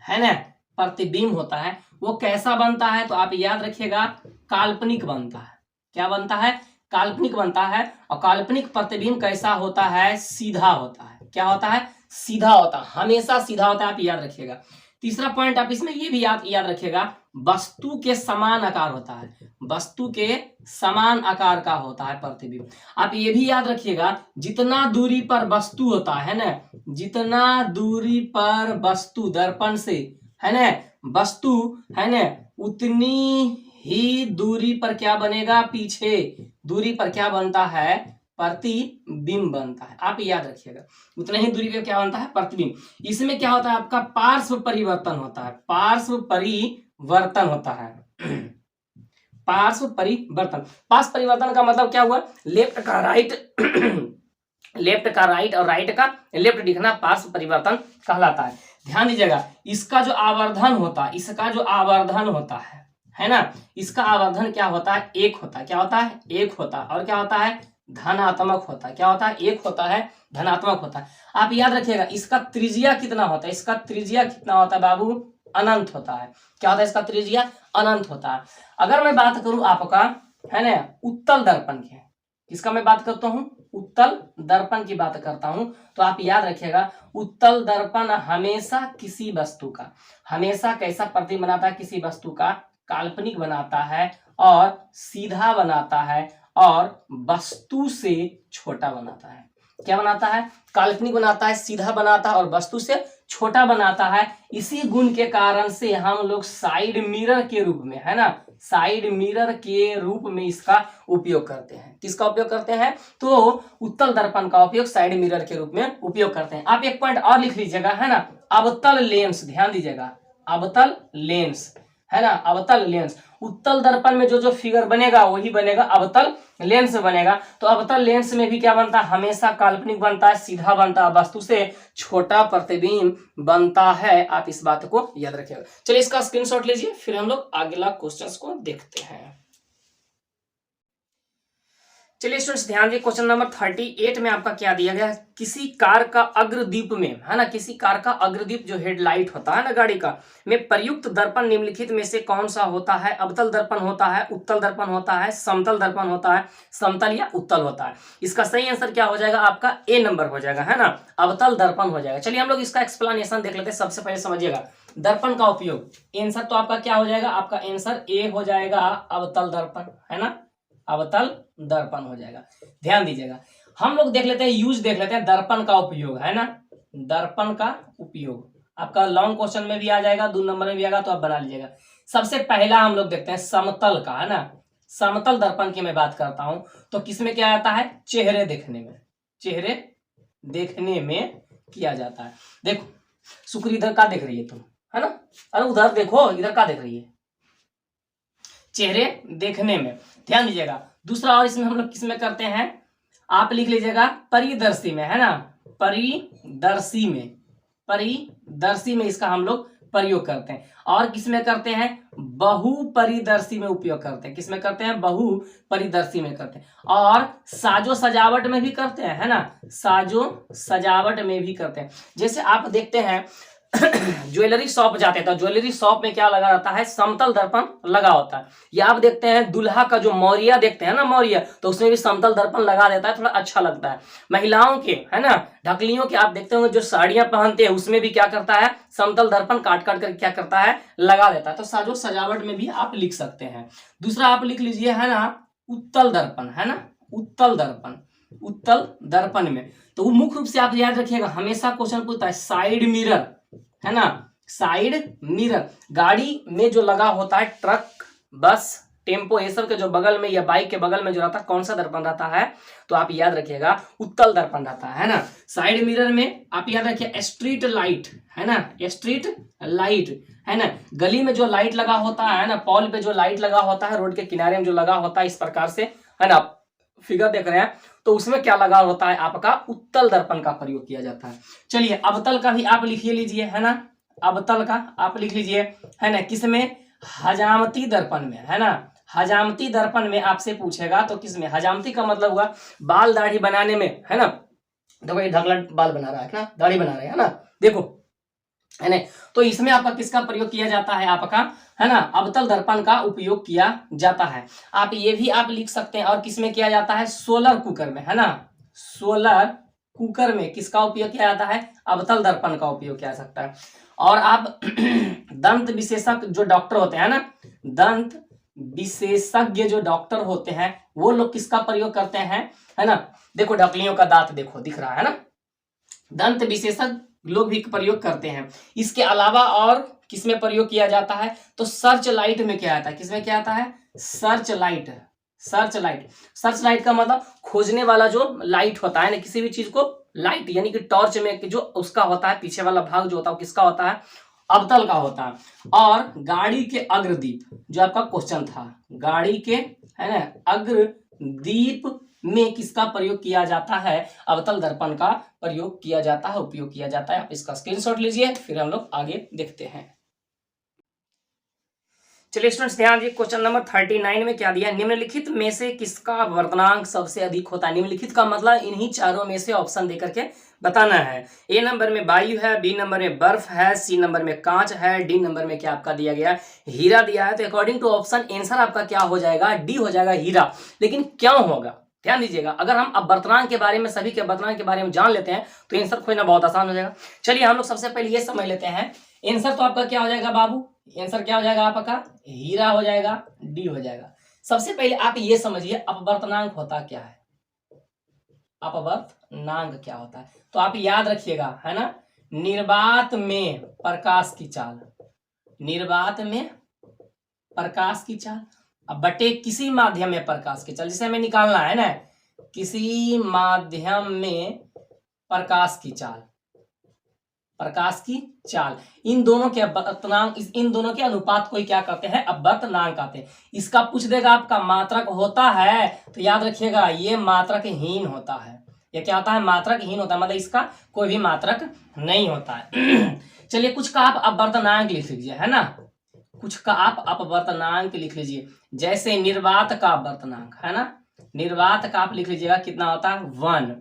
है ना, प्रतिबिंब होता है वो कैसा बनता है, तो आप याद रखिएगा, काल्पनिक बनता है। क्या बनता है, काल्पनिक बनता है। और काल्पनिक प्रतिबिंब कैसा होता है, सीधा होता है। क्या होता है, सीधा होता है, हमेशा सीधा होता है, आप याद रखिएगा। तीसरा पॉइंट आप इसमें ये भी याद रखिएगा, वस्तु के समान आकार होता है, वस्तु के समान आकार का होता है प्रतिबिंब। आप ये भी याद रखिएगा, जितना दूरी पर वस्तु होता है ना, जितना दूरी पर वस्तु दर्पण से, है ना, वस्तु, है ना, उतनी ही दूरी पर क्या बनेगा, पीछे दूरी पर क्या बनता है, प्रतिबिंब बनता है। आप याद रखिएगा, उतना ही दूरी पे क्या बनता है, प्रतिबिंब। इसमें क्या होता है, आपका पार्श्व परिवर्तन होता है, पार्श्व परिवर्तन होता है। पार्श्व परिवर्तन, पार्श्व परिवर्तन का मतलब क्या हुआ, लेफ्ट का राइट लेफ्ट का राइट और राइट का लेफ्ट दिखना पार्श्व परिवर्तन कहलाता है। ध्यान दीजिएगा, इसका जो आवर्धन होता है, इसका जो आवर्धन होता है ना, इसका आवर्धन क्या होता है, एक होता है। क्या होता है, एक होता है। और क्या होता है, धनात्मक होता है। क्या होता है, एक होता है, धनात्मक होता है। आप याद रखिएगा, इसका त्रिज्या कितना होता है, इसका त्रिज्या कितना होता है बाबू, अनंत होता है। क्या होता है, इसका त्रिज्या अनंत होता है। अगर मैं बात करूं आपका, है ना, उत्तल दर्पण की, किसका मैं बात करता हूं, उत्तल दर्पण की बात करता हूं, तो आप याद रखिएगा, उत्तल दर्पण हमेशा किसी वस्तु का, हमेशा कैसा प्रतिबिंब बनाता है, किसी वस्तु का काल्पनिक बनाता है और सीधा बनाता है और वस्तु से छोटा बनाता है। क्या बनाता है, काल्पनिक बनाता है, सीधा बनाता है और वस्तु से छोटा बनाता है। इसी गुण के कारण से हम लोग साइड मिरर के रूप में, है ना, साइड मिरर के रूप में इसका उपयोग करते हैं। किसका उपयोग करते हैं, तो उत्तल दर्पण का उपयोग साइड मिरर के रूप में उपयोग करते हैं। आप एक पॉइंट और लिख लीजिएगा, है ना, अवतल लेंस, ध्यान दीजिएगा, अवतल लेंस, है ना, अवतल लेंस। उत्तल दर्पण में जो जो फिगर बनेगा वही बनेगा अवतल लेंस बनेगा। तो अवतल लेंस में भी क्या बनता है, हमेशा काल्पनिक बनता है, सीधा बनता है, वस्तु से छोटा प्रतिबिंब बनता है। आप इस बात को याद रखिएगा। चलिए इसका स्क्रीनशॉट लीजिए, फिर हम लोग अगला क्वेश्चन को देखते हैं। चलिए स्टूडेंट्स ध्यान दिए, क्वेश्चन नंबर 38 में आपका क्या दिया गया, किसी कार का अग्रदीप में, है ना, किसी कार का अग्रदीप जो हेडलाइट होता है ना गाड़ी का, में प्रयुक्त दर्पण निम्नलिखित में से कौन सा होता है, अवतल दर्पण होता है, उत्तल दर्पण होता है, समतल दर्पण होता है, समतल या उत्तल होता है। इसका सही आंसर क्या हो जाएगा, आपका ए नंबर हो जाएगा, है ना, अवतल दर्पण हो जाएगा। चलिए हम लोग इसका एक्सप्लेनेशन देख लेते हैं। सबसे पहले समझिएगा, दर्पण का उपयोग, आंसर तो आपका क्या हो जाएगा, आपका आंसर ए हो जाएगा, अवतल दर्पण, है ना, अवतल दर्पण हो जाएगा। ध्यान दीजिएगा, हम लोग देख लेते हैं, यूज देख लेते हैं, दर्पण का उपयोग, है ना, दर्पण का उपयोग आपका लॉन्ग क्वेश्चन में भी आ जाएगा, 2 नंबर में भी आएगा, तो आप बना लीजिएगा। सबसे पहला हम लोग देखते हैं समतल का, है ना, समतल दर्पण की मैं बात करता हूं, तो किसमें क्या आता है, चेहरे देखने में, चेहरे देखने में किया जाता है। देखो शुक्र, इधर का देख रही है तुम, है ना, अरे उधर देखो, इधर का देख रही है, चेहरे देखने में। ध्यान दीजिएगा, दूसरा और इसमें हम लोग किसमें करते हैं, आप लिख लीजिएगा परिदर्शी में, है ना, परिदर्शी में, परिदर्शी में इसका हम लोग प्रयोग करते हैं। और किसमें करते हैं? बहुपरिदर्शी में उपयोग करते हैं। किसमें करते हैं? बहुपरिदर्शी में करते हैं। और साजो सजावट में भी करते हैं, है ना, साजो सजावट में भी करते हैं। जैसे आप देखते हैं ज्वेलरी शॉप जाते हैं तो ज्वेलरी शॉप में क्या लगा रहता है? समतल दर्पण लगा होता है। या आप देखते हैं दुल्हा का जो मौरिया देखते हैं ना, मौरिया, तो उसमें भी समतल दर्पण लगा देता है, थोड़ा अच्छा लगता है। महिलाओं के, है ना, ढकलियों के आप देखते होंगे जो साड़ियां पहनते हैं उसमें भी क्या करता है? समतल दर्पण काट काट कर क्या करता है? लगा देता है। तो साजो सजावट में भी आप लिख सकते हैं। दूसरा आप लिख लीजिए, है ना, उत्तल दर्पण, है ना, उत्तल दर्पण। उत्तल दर्पण में तो मुख्य रूप से आप याद रखिएगा, हमेशा क्वेश्चन पूछता है साइड मिरर, है ना, साइड मिरर गाड़ी में जो लगा होता है, ट्रक, बस, टेम्पो, ये सब के जो बगल में या बाइक के बगल में जो रहता है, कौन सा दर्पण रहता है? तो आप याद रखिएगा उत्तल दर्पण रहता है ना। साइड मिरर में आप याद रखिए स्ट्रीट लाइट, है ना, स्ट्रीट लाइट, है ना, गली में जो लाइट लगा होता है ना, पॉल पे जो लाइट लगा होता है, रोड के किनारे में जो लगा होता है, इस प्रकार से, है ना, फिगर देख रहे हैं, तो उसमें क्या लगा होता है? आपका उत्तल दर्पण का प्रयोग किया जाता है। चलिए अवतल का भी आप लिखिए लीजिए, है ना, अवतल का आप लिख लीजिए, है ना, किसमें? हजामती दर्पण में, है ना, हजामती दर्पण में आपसे पूछेगा तो किसमें? हजामती का मतलब हुआ बाल दाढ़ी बनाने में, है ना। देखो ये ढगला बाल बना रहा है ना, दाढ़ी बना रहे हैं ना, देखो, है ना, तो इसमें आपका किसका प्रयोग किया जाता है? आपका, है ना, अवतल दर्पण का उपयोग किया जाता है। आप ये भी आप लिख सकते हैं। और किसमें किया जाता है? सोलर कुकर में, है ना, सोलर कुकर में किसका उपयोग किया जाता है? अवतल दर्पण का उपयोग किया जा सकता है। और आप दंत विशेषज्ञ जो डॉक्टर होते हैं ना, दंत विशेषज्ञ जो डॉक्टर होते हैं वो लोग किसका प्रयोग करते हैं? है ना, देखो ढकलियों का दांत देखो दिख रहा है ना, दंत विशेषज्ञ लोग भी प्रयोग करते हैं। इसके अलावा और किसमें प्रयोग किया जाता है? तो सर्च लाइट में क्या आता है? किसमें क्या आता है? Search light. Search light, search light का मतलब खोजने वाला जो लाइट होता है ना, किसी भी चीज को लाइट यानी कि टॉर्च में जो उसका होता है पीछे वाला भाग जो होता है, किसका होता है? अवतल का होता है। और गाड़ी के अग्रदीप जो आपका क्वेश्चन था, गाड़ी के, है ना, अग्रदीप में किसका प्रयोग किया जाता है? अवतल दर्पण का प्रयोग किया जाता है, उपयोग किया जाता है। आप इसका स्क्रीनशॉट लीजिए, फिर हम लोग आगे देखते हैं। चलिए स्टूडेंट्स ध्यान दीजिए, क्वेश्चन नंबर 39 में क्या दिया? निम्नलिखित में से किसका वर्तनांक सबसे अधिक होता है? निम्नलिखित का मतलब इन्हीं चारों में से ऑप्शन देकर के बताना है। ए नंबर में वायु है, बी नंबर में बर्फ है, सी नंबर में कांच है, डी नंबर में क्या आपका दिया गया? हीरा दिया है। तो अकॉर्डिंग टू ऑप्शन आंसर आपका क्या हो जाएगा? डी हो जाएगा, हीरा। लेकिन क्यों होगा? ध्यान दीजिएगा, अगर हम अब वर्तनांक के बारे में, सभी के वर्तनांक के बारे में जान लेते हैं तो आंसर खोजना बहुत आसान हो जाएगा। चलिए हम लोग सबसे पहले ये समझ लेते हैं, आंसर तो आपका क्या हो जाएगा बाबू? आंसर क्या हो जाएगा आपका? हीरा हो जाएगा, डी हो जाएगा। सबसे पहले आप ये समझिए अपवर्तनांक होता क्या है? अपवर्तनांक क्या होता है? तो आप याद रखिएगा, है ना, निर्वात में प्रकाश की चाल, निर्वात में प्रकाश की चाल अब बटे किसी माध्यम में प्रकाश की चाल, जिसे हमें निकालना है ना, किसी माध्यम में प्रकाश की चाल, प्रकाश की चाल, इन दोनों के अपवर्तनांक, इन दोनों के अनुपात को क्या कहते हैं? अपवर्तनांक कहते हैं। इसका पूछ देगा आपका मात्रक होता है, तो याद रखिएगा ये मात्रकहीन होता है। ये क्या होता है? मात्रकहीन होता है, मतलब इसका कोई भी मात्रक नहीं होता है। चलिए कुछ का आप अपवर्तनांक लिख लीजिए, है ना, कुछ का आप अपवर्तनांक लिख लीजिए। जैसे निर्वात का अपवर्तनांक, है ना, निर्वात का आप लिख लीजिएगा कितना होता है? 1।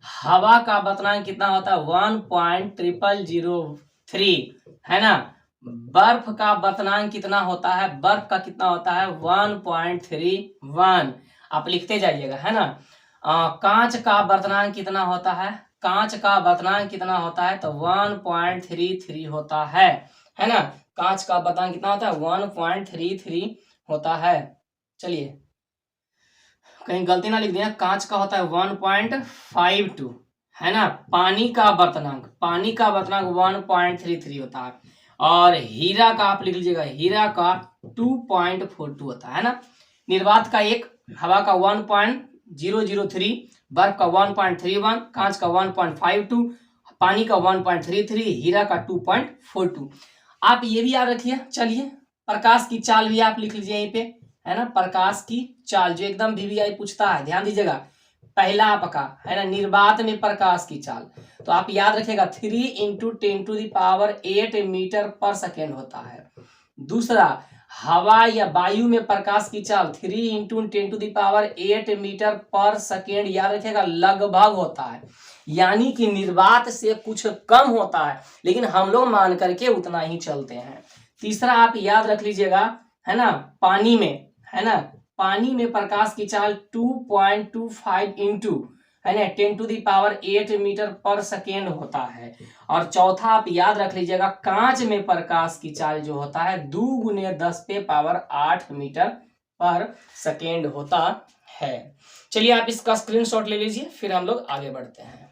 हवा का अपवर्तनांक कितना होता है? 1.0003, है ना। बर्फ का अपवर्तनांक कितना होता है? बर्फ का कितना होता है? 1.31। आप लिखते जाइएगा, है ना। कांच का अपवर्तनांक कितना होता है? कांच का अपवर्तनांक कितना होता है? तो 1.33 होता है ना। कांच का अपवर्तनांक कितना होता है? 1.33 होता है। चलिए कहीं गलती ना लिख दिया, कांच का होता है 1.52, है ना। पानी का अपवर्तनांक, पानी का अपवर्तनांक 1.33 होता है। और हीरा का आप लिख लीजिएगा, हीरा का 2.42 होता है ना। निर्वात का 1, हवा का 1.003, बर्फ का 1.31, कांच का 1.52, पानी का 1.33, हीरा का 2.42। आप ये भी याद रखिए। चलिए प्रकाश की चाल भी आप लिख लीजिए यहीं पे, है ना। प्रकाश की चाल जो एकदम वीवीआई पूछता है, ध्यान दीजिएगा, पहला आपका है ना निर्वात में प्रकाश की चाल, तो आप याद रखिएगा 3 × 10⁸ मीटर पर सेकेंड होता है। दूसरा हवा या वायु में प्रकाश की चाल 3 × 10⁸ मीटर पर सेकेंड, याद रखिएगा लगभग होता है, यानी कि निर्वात से कुछ कम होता है, लेकिन हम लोग मान करके उतना ही चलते हैं। तीसरा आप याद रख लीजिएगा है ना पानी में, है ना पानी में प्रकाश की चाल 2.25 इंटू है ना 10⁸ मीटर पर सेकेंड होता है। और चौथा आप याद रख लीजिएगा कांच में प्रकाश की चाल जो होता है 2 × 10⁸ मीटर पर सेकेंड होता है। चलिए आप इसका स्क्रीनशॉट ले लीजिए, फिर हम लोग आगे बढ़ते हैं।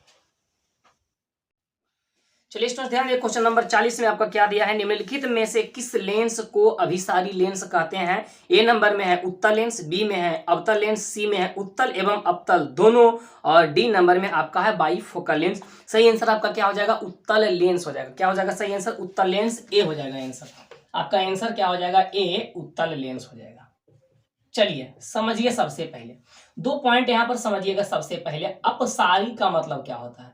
चलिए स्टूडेंट्स ध्यान दिए, क्वेश्चन नंबर 40 में आपका क्या दिया है, निम्नलिखित में से किस लेंस को अभिसारी लेंस कहते हैं। ए नंबर में है उत्तल लेंस, बी में है अवतल लेंस, सी में है उत्तल एवं अवतल दोनों, और डी नंबर में आपका है बाईफोकल लेंस। सही आंसर आपका क्या हो जाएगा, उत्तल लेंस हो जाएगा। क्या हो जाएगा सही आंसर, उत्तल लेंस, ए हो जाएगा आंसर। आपका आंसर क्या हो जाएगा, ए उत्तल लेंस हो जाएगा। चलिए समझिए, सबसे पहले 2 पॉइंट यहां पर समझिएगा। सबसे पहले अपसारी का मतलब क्या होता है।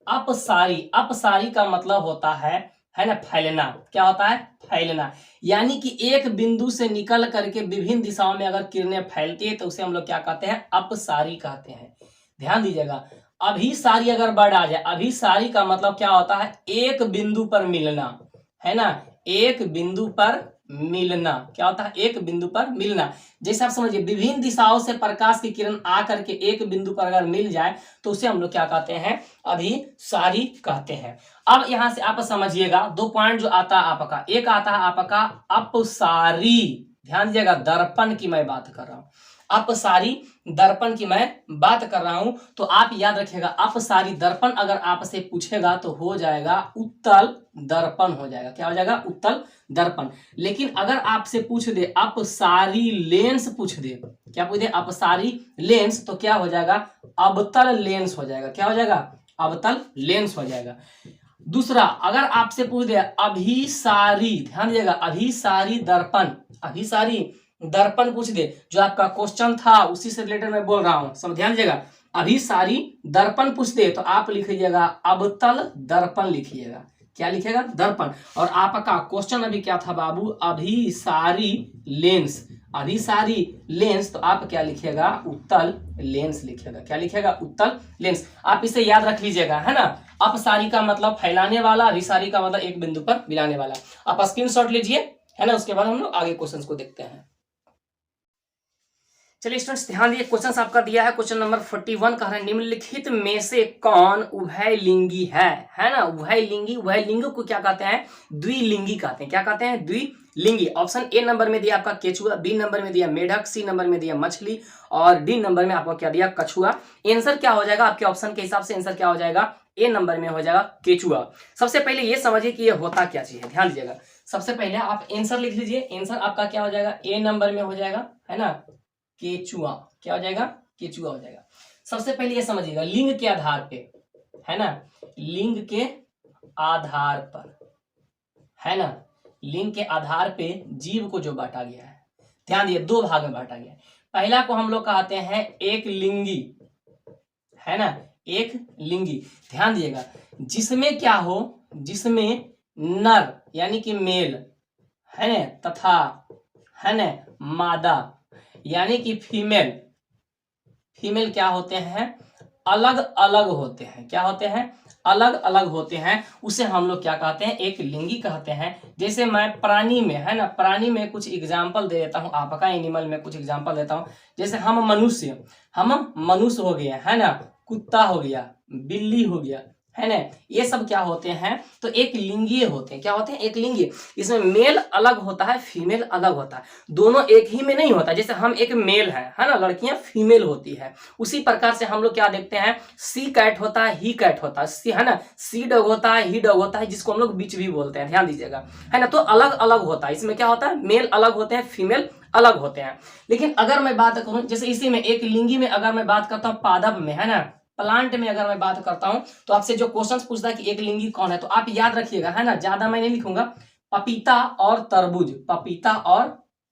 अपसारी का मतलब होता है ना फैलना। क्या होता है, फैलना, यानी कि एक बिंदु से निकल करके विभिन्न दिशाओं में अगर किरणें फैलती है तो उसे हम लोग क्या कहते हैं, अपसारी कहते हैं। ध्यान दीजिएगा, अभिसारी अगर वर्ड आ जाए, अभिसारी का मतलब क्या होता है, एक बिंदु पर मिलना, है ना, एक बिंदु पर मिलना। क्या होता है, एक बिंदु पर मिलना। जैसे आप समझिए विभिन्न दिशाओं से प्रकाश की किरण आकर के एक बिंदु पर अगर मिल जाए तो उसे हम लोग क्या कहते हैं, अभिसारी कहते हैं। अब यहां से आप समझिएगा 2 पॉइंट जो आता है आपका, एक आता है आपका अपसारी, ध्यान दीजिएगा दर्पण की मैं बात कर रहा हूं, अपसारी दर्पण की मैं बात कर रहा हूं। तो आप याद रखिएगा अपसारी दर्पण अगर आपसे पूछेगा तो हो जाएगा उत्तल दर्पण हो जाएगा। क्या हो जाएगा, उत्तल दर्पण। लेकिन अगर आपसे पूछ दे अपसारी लेंस पूछ दे, क्या पूछ दे, अपसारी लेंस, तो क्या हो जाएगा, अवतल लेंस हो जाएगा। क्या हो जाएगा, अवतल लेंस हो जाएगा। दूसरा अगर आपसे पूछ दे अभिसारी, ध्यान दीजिएगा अभिसारी दर्पण, अभिसारी दर्पण पूछ दे, जो आपका क्वेश्चन था उसी से रिलेटेड मैं बोल रहा हूं, सब ध्यान दीजिएगा। अभिसारी दर्पण पूछ दे तो आप लिख लीजिएगा अवतल दर्पण लिखिएगा। क्या लिखेगा, दर्पण। और आपका क्वेश्चन अभी क्या था बाबू, अभिसारी लेंस, अभिसारी लेंस, तो आप क्या लिखिएगा, उत्तल लेंस लिखिएगा। क्या लिखिएगा, उत्तल लेंस। आप इसे याद रख लीजिएगा, है ना। अपसारी का मतलब फैलाने वाला, अभिसारी का मतलब एक बिंदु पर मिलाने वाला। आप स्क्रीनशॉट लीजिए, है ना, उसके बाद हम लोग आगे क्वेश्चंस को देखते हैं। चलिए स्टूडेंट्स ध्यान दिए, क्वेश्चन आपका दिया है क्वेश्चन नंबर 41 कह रहा है निम्नलिखित में से कौन उभयलिंगी है ना। उभयलिंगी, उभयलिंगी को क्या कहते हैं, द्विलिंगी कहते हैं। क्या कहते हैं, द्विलिंगी। ऑप्शन ए नंबर में दिया आपका केचुआ, बी नंबर में दिया मेढक, सी नंबर में दिया मछली, और डी नंबर में आपको क्या दिया, कछुआ। आंसर क्या हो जाएगा आपके ऑप्शन के हिसाब से, आंसर क्या हो जाएगा, ए नंबर में हो जाएगा केचुआ। सबसे पहले ये समझिए कि ये होता क्या चीज है, ध्यान दीजिएगा। सबसे पहले आप आंसर लिख लीजिए, आंसर आपका क्या हो जाएगा, ए नंबर में हो जाएगा, है ना, केचुआ। क्या हो जाएगा, केचुआ हो जाएगा। सबसे पहले ये समझिएगा लिंग के आधार पे, है ना, लिंग के आधार पर, है ना, लिंग के आधार पे जीव को जो बांटा गया है, ध्यान दिए 2 भाग में बांटा गया है। पहला को हम लोग कहते हैं एक लिंगी, है ना, एक लिंगी। ध्यान दिएगा जिसमें क्या हो, जिसमें नर यानी कि मेल, है ना, तथा है ना मादा यानी कि फीमेल, फीमेल क्या होते हैं, अलग अलग होते हैं। क्या होते हैं, अलग अलग होते हैं, उसे हम लोग क्या कहते हैं, एक लिंगी कहते हैं। जैसे मैं प्राणी में, है ना, प्राणी में कुछ एग्जाम्पल दे देता हूं, आपका एनिमल में कुछ एग्जाम्पल देता हूं। जैसे हम मनुष्य हो गए, है ना, कुत्ता हो गया, बिल्ली हो गया, है ना, ये सब क्या होते हैं, तो एक लिंगीय होते हैं। क्या होते हैं, एक लिंगीय। इसमें मेल अलग होता है, फीमेल अलग होता है, दोनों एक ही में नहीं होता। जैसे हम एक मेल है ना, लड़कियां फीमेल होती है, उसी प्रकार से हम लोग क्या देखते हैं, सी कैट होता है, ही कैट होता है, सी, है ना, सी डॉग होता है, ही डॉग होता है, जिसको हम लोग बिच भी बोलते हैं। ध्यान दीजिएगा, है ना, तो अलग अलग होता है। इसमें क्या होता है, मेल अलग होते हैं, फीमेल अलग होते हैं। लेकिन अगर मैं बात करूं, जैसे इसी में एक लिंगी में अगर मैं बात करता हूं, पादप में, है ना, प्लांट में अगर मैं बात करता हूं, तो आपसे जो क्वेश्चन पूछता है कि एक लिंगी कौन है, तो आप याद रखिएगा, है ना, ज्यादा मैं नहीं लिखूंगा, पपीता और तरबूज, पपीता और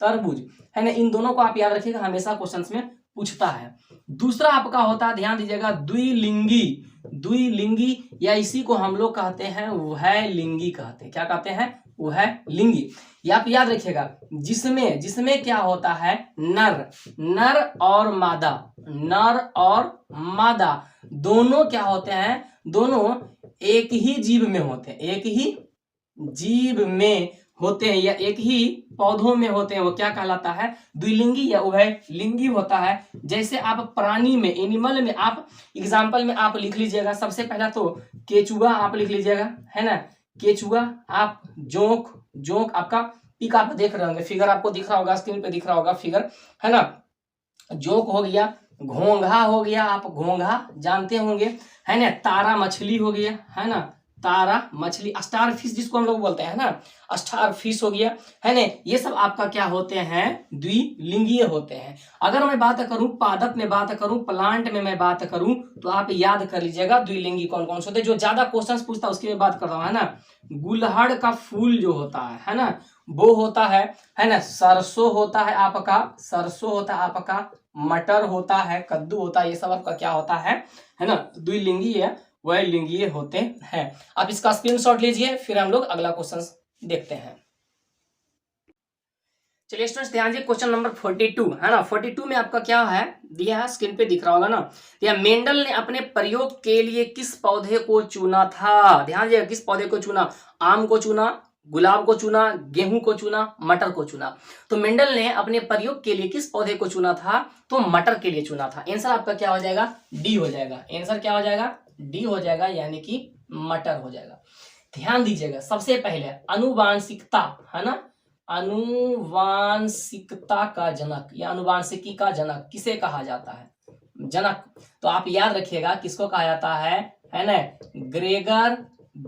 तरबूज, है ना, इन दोनों को आप याद रखिएगा, हमेशा क्वेश्चंस में पूछता है। दूसरा आपका होता है, ध्यान दीजिएगा, द्विलिंगी। द्विलिंगी या इसी को हम लोग कहते हैं उभयलिंगी कहते हैं। क्या कहते हैं? उभयलिंगी। ये आप याद रखिएगा, जिसमें क्या होता है, नर और मादा दोनों क्या होते हैं, दोनों एक ही जीव में होते हैं, एक ही जीव में होते हैं या एक ही पौधों में होते हैं। वो क्या कहलाता है? द्विलिंगी या उभयलिंगी होता है। जैसे आप प्राणी में, एनिमल में, आप एग्जाम्पल में आप लिख लीजिएगा। सबसे पहला तो केचुआ आप लिख लीजिएगा, है ना, केचुआ। आप जोंक आपका पिक आप देख रहे होंगे, फिगर आपको दिख रहा होगा, स्क्रीन पे दिख रहा होगा फिगर, है ना। जोंक हो गया, घोंघा हो गया, आप घोंघा जानते होंगे, है ना। तारा मछली हो गया, है ना, तारा मछली। स्टार फिश जिसको हम लोग बोलते हैं ना, स्टार फिश हो गया, है ना। ये सब आपका क्या होते हैं? द्विलिंगीय होते हैं। अगर मैं बात करूं पादप में, बात करूं प्लांट में, मैं बात करूं तो आप याद कर लीजिएगा द्विलिंगी कौन कौन से होते हैं। जो ज्यादा क्वेश्चंस पूछता है उसकी मैं बात कर रहा हूं, है ना। गुलहड़ का फूल जो होता है ना, वो होता है ना। सरसों होता है आपका, मटर होता है, कद्दू होता है, ये सब आपका क्या होता है ना, द्विलिंगी है, वह लिंगीय होते हैं। आप इसका स्क्रीनशॉट लीजिए, फिर हम लोग अगला क्वेश्चन देखते हैं। चलिए स्टूडेंट्स ध्यान दीजिए, क्वेश्चन नंबर 42 है ना। 42 में आपका क्या है दिया है, स्क्रीन पे दिख रहा होगा ना। या मेंडल ने अपने प्रयोग के लिए किस पौधे को चुना था? ध्यान दीजिए, किस पौधे को चुना? आम को चुना, गुलाब को चुना, गेहूं को चुना, मटर को चुना। तो मेंडल ने अपने प्रयोग के लिए किस पौधे को चुना था? तो मटर के लिए चुना था। आंसर आपका क्या हो जाएगा? डी हो जाएगा। आंसर क्या हो जाएगा? डी हो जाएगा, यानी कि मटर हो जाएगा। ध्यान दीजिएगा, सबसे पहले अनुवांशिकता, है ना, अनुवांशिकता का जनक या अनुवांशिकी का जनक किसे कहा जाता है? जनक। तो आप याद रखिएगा किसको कहा जाता है ना, ग्रेगर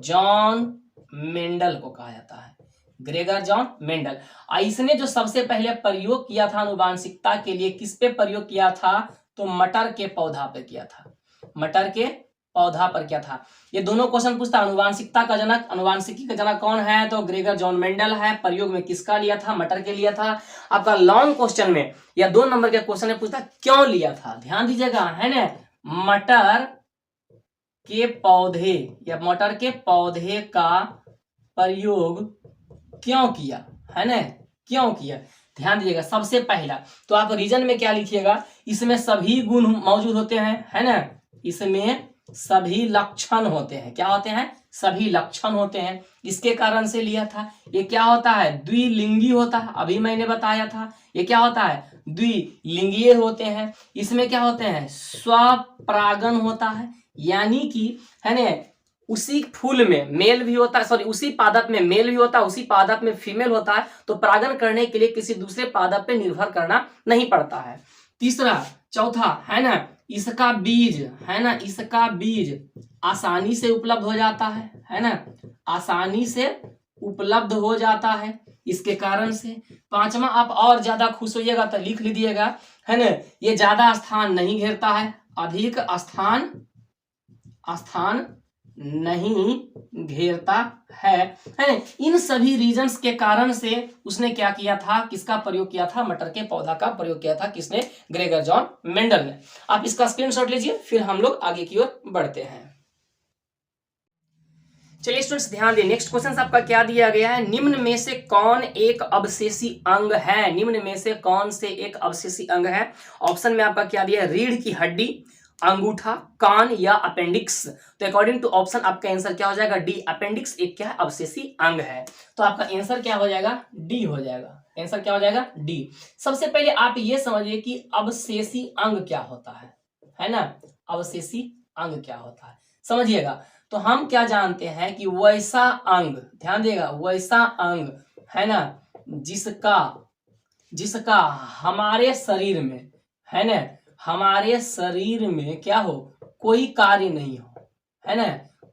जॉन मेंडल को कहा जाता है, ग्रेगर जॉन मेंडल। इसने जो सबसे पहले प्रयोग किया था अनुवांशिकता के लिए, किस पे प्रयोग किया था? तो मटर के पौधा पे किया था, मटर के पौधा पर क्या था। ये दोनों क्वेश्चन पूछता, अनुवांशिकता का जनक, अनुवांशिकी का जनक कौन है? तो ग्रेगर जॉन मेंडल है। प्रयोग में किसका लिया था? मटर के लिया था। आपका लॉन्ग क्वेश्चन में या 2 नंबर के क्वेश्चन में पूछता क्यों लिया था, ध्यान दीजिएगा, है ना। मटर के पौधे या मटर के पौधे का प्रयोग क्यों किया, है ना, क्यों किया? ध्यान दीजिएगा, सबसे पहला तो आप रीजन में क्या लिखिएगा, इसमें सभी गुण मौजूद होते हैं, है ना, इसमें सभी लक्षण होते हैं। क्या होते हैं? सभी लक्षण होते हैं, इसके कारण से लिया था। ये क्या होता है? द्विलिंगी होता है, अभी मैंने बताया था। ये क्या होता है? द्विलिंगीय होते हैं। इसमें क्या होते हैं? स्वपरागन होता है, यानी कि, है ना, उसी फूल में मेल भी होता है, सॉरी उसी पादप में मेल भी होता है, उसी पादप में फीमेल होता है। तो परागन करने के लिए किसी दूसरे पादप पे निर्भर करना नहीं पड़ता है। तीसरा, चौथा, है ना, इसका बीज, है ना, इसका बीज आसानी से उपलब्ध हो जाता है ना, आसानी से उपलब्ध हो जाता है, इसके कारण से। पांचवा, आप और ज्यादा खुश होइएगा तो लिख लीजिएगा, है ना, ये ज्यादा स्थान नहीं घेरता है, अधिक स्थान नहीं घेरता है ना। इन सभी रीजंस के कारण से उसने क्या किया था? किसका प्रयोग किया था? मटर के पौधा का प्रयोग किया था। किसने? ग्रेगर जॉन मेंडल ने। आप इसका स्क्रीनशॉट लीजिए, फिर हम लोग आगे की ओर बढ़ते हैं। चलिए स्टूडेंट्स ध्यान दें, नेक्स्ट क्वेश्चन आपका क्या दिया गया है? निम्न में से कौन एक अवशेषी अंग है? निम्न में से कौन से एक अवशेषी अंग है? ऑप्शन में आपका क्या दिया है? रीढ़ की हड्डी, अंगूठा, कान या अपेंडिक्स। तो अकॉर्डिंग टू ऑप्शन आपका आंसर क्या हो जाएगा? डी। अपेंडिक्स एक क्या है? अवशेषी अंग है। तो आपका आंसर क्या हो जाएगा? डी हो जाएगा। आंसर क्या हो जाएगा? डी। सबसे पहले आप ये समझिए कि अवशेषी अंग क्या होता है ना, अवशेषी अंग क्या होता है समझिएगा। तो हम क्या जानते हैं कि वैसा अंग, ध्यान देगा, वैसा अंग, है ना, जिसका हमारे शरीर में, है ना, हमारे शरीर में क्या हो? कोई कार्य नहीं हो, है ना,